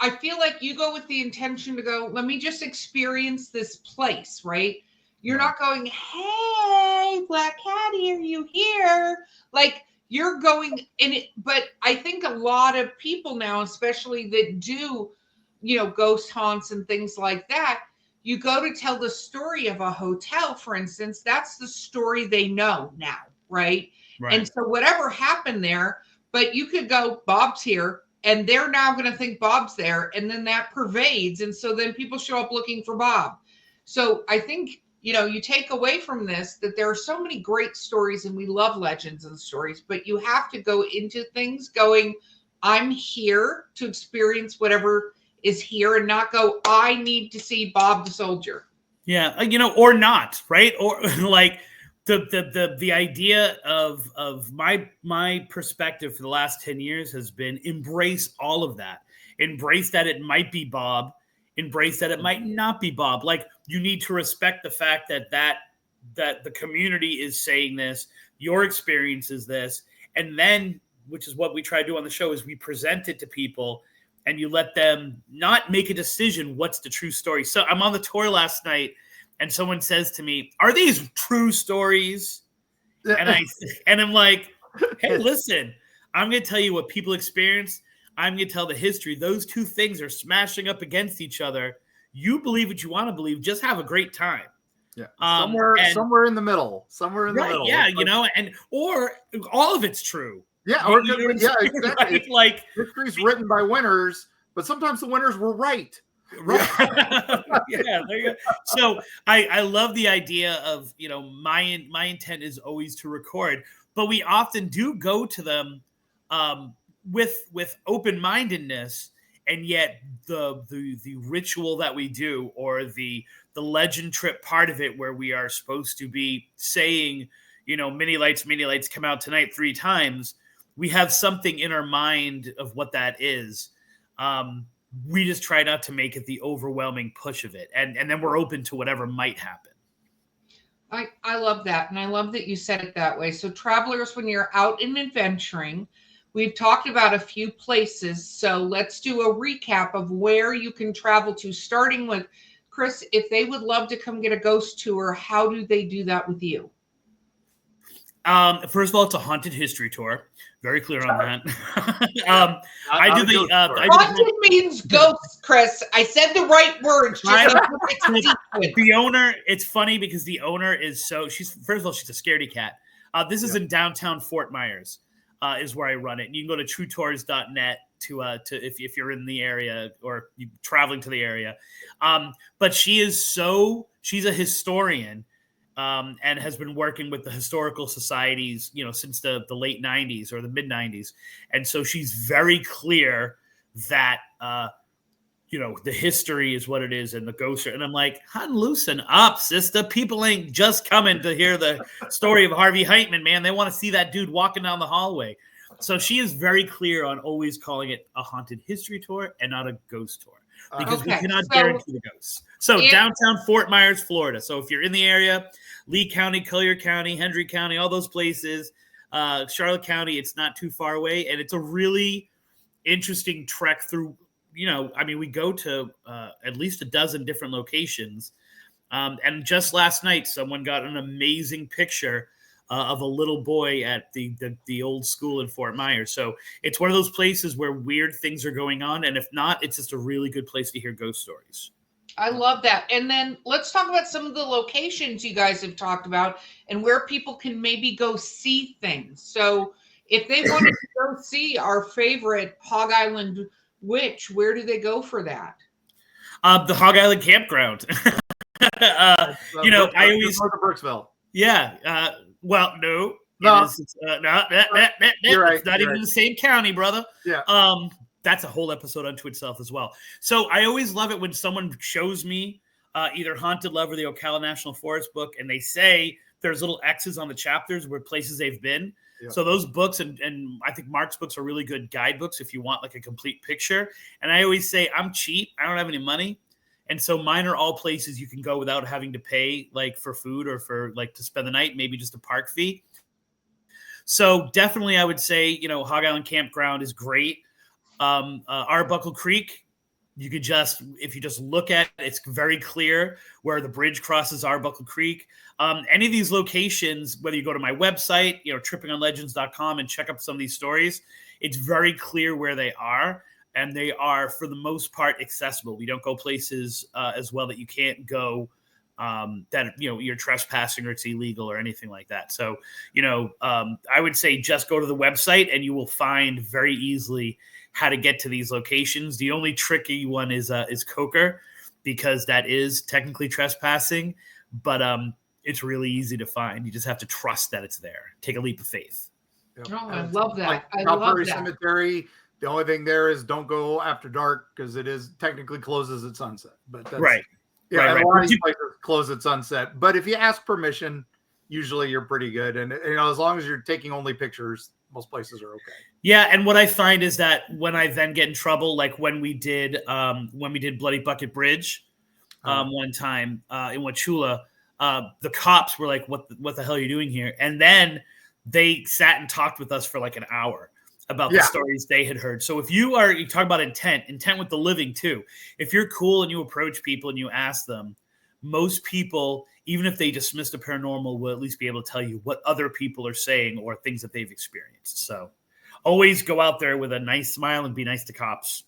[SPEAKER 4] I feel like you go with the intention to go, let me just experience this place, right? You're not going, hey, Black Caddy, are you here? Like, you're going in it. But I think a lot of people now, especially that do, you know, ghost haunts and things like that, you go to tell the story of a hotel, for instance, that's the story they know now, right? And so whatever happened there, but you could go, Bob's here, and they're now going to think Bob's there, and then that pervades. And so then people show up looking for Bob. So I think, you know, you take away from this that there are so many great stories, and we love legends and stories, but you have to go into things going, I'm here to experience whatever is here, and not go, I need to see Bob the soldier.
[SPEAKER 3] Yeah, you know, or not, right? Or like the idea of my perspective for the last 10 years has been embrace all of that. Embrace that it might be Bob. Embrace that it might not be Bob. Like, you need to respect the fact that the community is saying this, your experience is this, and then, which is what we try to do on the show, is we present it to people and you let them not make a decision what's the true story. So I'm on the tour last night and someone says to me, are these true stories? And I'm like, hey, listen, I'm going to tell you what people experience. I'm going to tell the history. Those two things are smashing up against each other. You believe what you want to believe. Just have a great time.
[SPEAKER 2] Yeah. Somewhere in the middle. Somewhere in the middle.
[SPEAKER 3] Yeah, you know, or all of it's true.
[SPEAKER 2] Yeah, exactly.
[SPEAKER 3] Right? Like
[SPEAKER 2] history's written by winners, but sometimes the winners were right.
[SPEAKER 3] Right. Yeah, there you go. So I love the idea of, my intent is always to record, but we often do go to them with open-mindedness, and yet the ritual that we do, or the legend trip part of it, where we are supposed to be saying, mini lights come out tonight 3 times, we have something in our mind of what that is. We just try not to make it the overwhelming push of it. And then we're open to whatever might happen.
[SPEAKER 4] I love that. And I love that you said it that way. So travelers, when you're out and adventuring, we've talked about a few places. So let's do a recap of where you can travel to, starting with Chris. If they would love to come get a ghost tour, how do they do that with you?
[SPEAKER 3] First of all, it's a haunted history tour. Very clear on that.
[SPEAKER 4] Haunted means ghosts, Chris. I said the right words.
[SPEAKER 3] The owner, it's funny because the owner is she's a scaredy cat. This is in downtown Fort Myers, is where I run it. And you can go to truetours.net to if you're in the area or you traveling to the area. But she's a historian. And has been working with the historical societies, since the late 90s or the mid 90s. And so she's very clear that, the history is what it is and the ghosts are. And I'm like, loosen up, sister. People ain't just coming to hear the story of Harvey Heitman, man. They want to see that dude walking down the hallway. So she is very clear on always calling it a haunted history tour and not a ghost tour, because we cannot guarantee the ghosts. So downtown Fort Myers, Florida. So if you're in the area, Lee County, Collier County, Hendry County, all those places, Charlotte County, it's not too far away. And it's a really interesting trek through, we go to at least a dozen different locations. And just last night, someone got an amazing picture of a little boy at the old school in Fort Myers. So it's one of those places where weird things are going on. And if not, it's just a really good place to hear ghost stories.
[SPEAKER 4] I love that. And then let's talk about some of the locations you guys have talked about and where people can maybe go see things. So if they wanted to go see our favorite Hog Island witch, where do they go for that?
[SPEAKER 3] The Hog Island campground. I always
[SPEAKER 2] go to Brooksville.
[SPEAKER 3] Yeah. Well, no.
[SPEAKER 2] No.
[SPEAKER 3] It's not even in the same county, brother.
[SPEAKER 2] Yeah.
[SPEAKER 3] That's a whole episode unto itself as well. So I always love it when someone shows me either Haunted Love or the Ocala National Forest book, and they say there's little X's on the chapters where places they've been. Yeah. So those books, and I think Mark's books are really good guidebooks if you want like a complete picture. And I always say, I'm cheap. I don't have any money. And so mine are all places you can go without having to pay like for food or for like to spend the night, maybe just a park fee. So definitely I would say, Hog Island Campground is great. Arbuckle Creek, if you just look at it, it's very clear where the bridge crosses Arbuckle Creek. Any of these locations, whether you go to my website, trippingonlegends.com and check up some of these stories, it's very clear where they are, and they are for the most part accessible. We don't go places as well that you can't go that you're trespassing or it's illegal or anything like that. So I would say just go to the website and you will find very easily how to get to these locations. The only tricky one is Coker, because that is technically trespassing, but it's really easy to find. You just have to trust that it's there. Take a leap of faith.
[SPEAKER 2] Yep.
[SPEAKER 4] Oh, I love that.
[SPEAKER 2] Like
[SPEAKER 4] I love that.
[SPEAKER 2] Cemetery. The only thing there is don't go after dark because it is technically closes at sunset. But that's,
[SPEAKER 3] right.
[SPEAKER 2] Yeah,
[SPEAKER 3] right.
[SPEAKER 2] A lot of these places close at sunset. But if you ask permission, usually you're pretty good. And as long as you're taking only ppictures, most places are okay.
[SPEAKER 3] Yeah, and what I find is that when I then get in trouble, like when we did Bloody Bucket Bridge one time in Wauchula, the cops were like, what the hell are you doing here? And then they sat and talked with us for like an hour about the stories they had heard. So if you talk about intent with the living too. If you're cool and you approach people and you ask them, most people, even if they dismiss the paranormal, will at least be able to tell you what other people are saying or things that they've experienced. So always go out there with a nice smile and be nice to cops.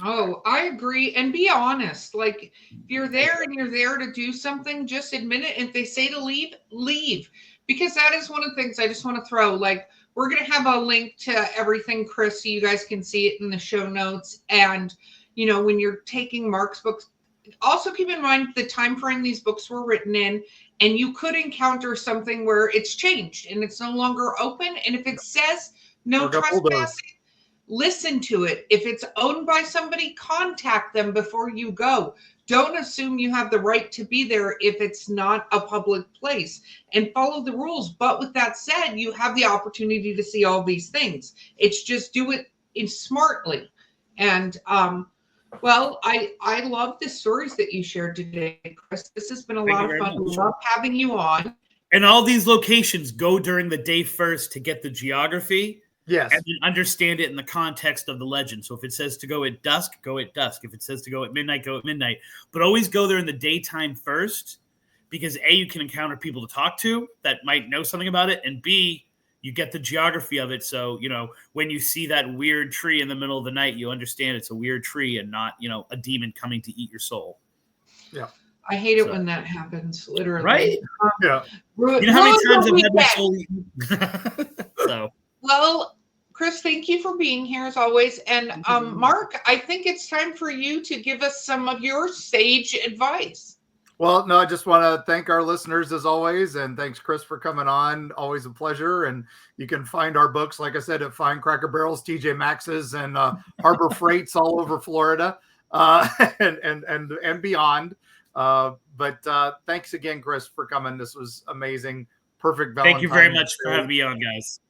[SPEAKER 4] Oh, I agree. And be honest. Like, if you're there and you're there to do something, just admit it. If they say to leave, leave. Because that is one of the things I just want to throw. Like, we're going to have a link to everything, Chris, so you guys can see it in the show notes. And, you know, when you're taking Mark's books, also keep in mind the time frame these books were written in, and you could encounter something where it's changed and it's no longer open. And if it says no trespassing, listen to it. If it's owned by somebody, contact them before you go. Don't assume you have the right to be there if it's not a public place, and follow the rules. But with that said, you have the opportunity to see all these things. It's just do it smartly. And well, I love the stories that you shared today, Chris. This has been a lot of fun. We love having you on.
[SPEAKER 3] And all these locations go during the day first to get the geography.
[SPEAKER 2] Yes.
[SPEAKER 3] And then understand it in the context of the legend. So if it says to go at dusk, go at dusk. If it says to go at midnight, go at midnight. But always go there in the daytime first, because A, you can encounter people to talk to that might know something about it, and B, you get the geography of it. So, you know, when you see that weird tree in the middle of the night, you understand it's a weird tree and not, you know, a demon coming to eat your soul.
[SPEAKER 2] Yeah.
[SPEAKER 4] I hate it when that happens, literally.
[SPEAKER 3] Right?
[SPEAKER 2] Yeah.
[SPEAKER 3] You know how many times I've had my soul eaten? So.
[SPEAKER 4] Well, Chris, thank you for being here as always. And Mark, I think it's time for you to give us some of your sage advice.
[SPEAKER 2] Well, no, I just want to thank our listeners as always. And thanks, Chris, for coming on. Always a pleasure. And you can find our books, like I said, at Fine Cracker Barrels, TJ Maxx's, and Harbor Freights all over Florida and beyond. But thanks again, Chris, for coming. This was amazing. Perfect Valentine's
[SPEAKER 3] Thank you very much
[SPEAKER 2] Day.
[SPEAKER 3] for having me on, guys.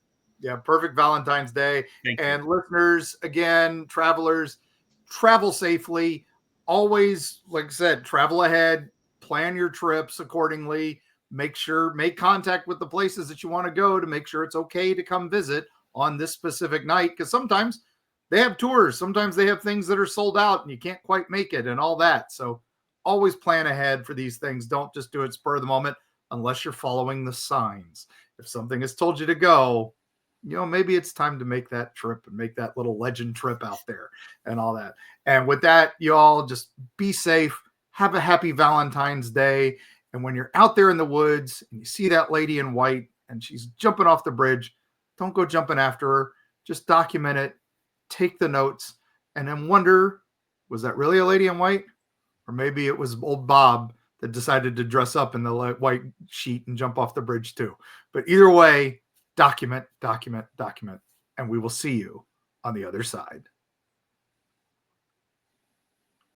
[SPEAKER 2] Yeah, perfect Valentine's Day.
[SPEAKER 3] Thank
[SPEAKER 2] and
[SPEAKER 3] you.
[SPEAKER 2] Listeners, again, travelers, travel safely. Always, like I said, travel ahead. Plan your trips accordingly. Make contact with the places that you want to go to make sure it's okay to come visit on this specific night. Because sometimes they have tours. Sometimes they have things that are sold out and you can't quite make it and all that. So always plan ahead for these things. Don't just do it spur of the moment unless you're following the signs. If something has told you to go, you know, maybe it's time to make that trip and make that little legend trip out there and all that. And with that, you all just be safe. Have a happy Valentine's Day. And when you're out there in the woods and you see that lady in white and she's jumping off the bridge, don't go jumping after her. Just document it, take the notes, and then wonder, was that really a lady in white? Or maybe it was old Bob that decided to dress up in the white sheet and jump off the bridge too. But either way, document, and we will see you on the other side.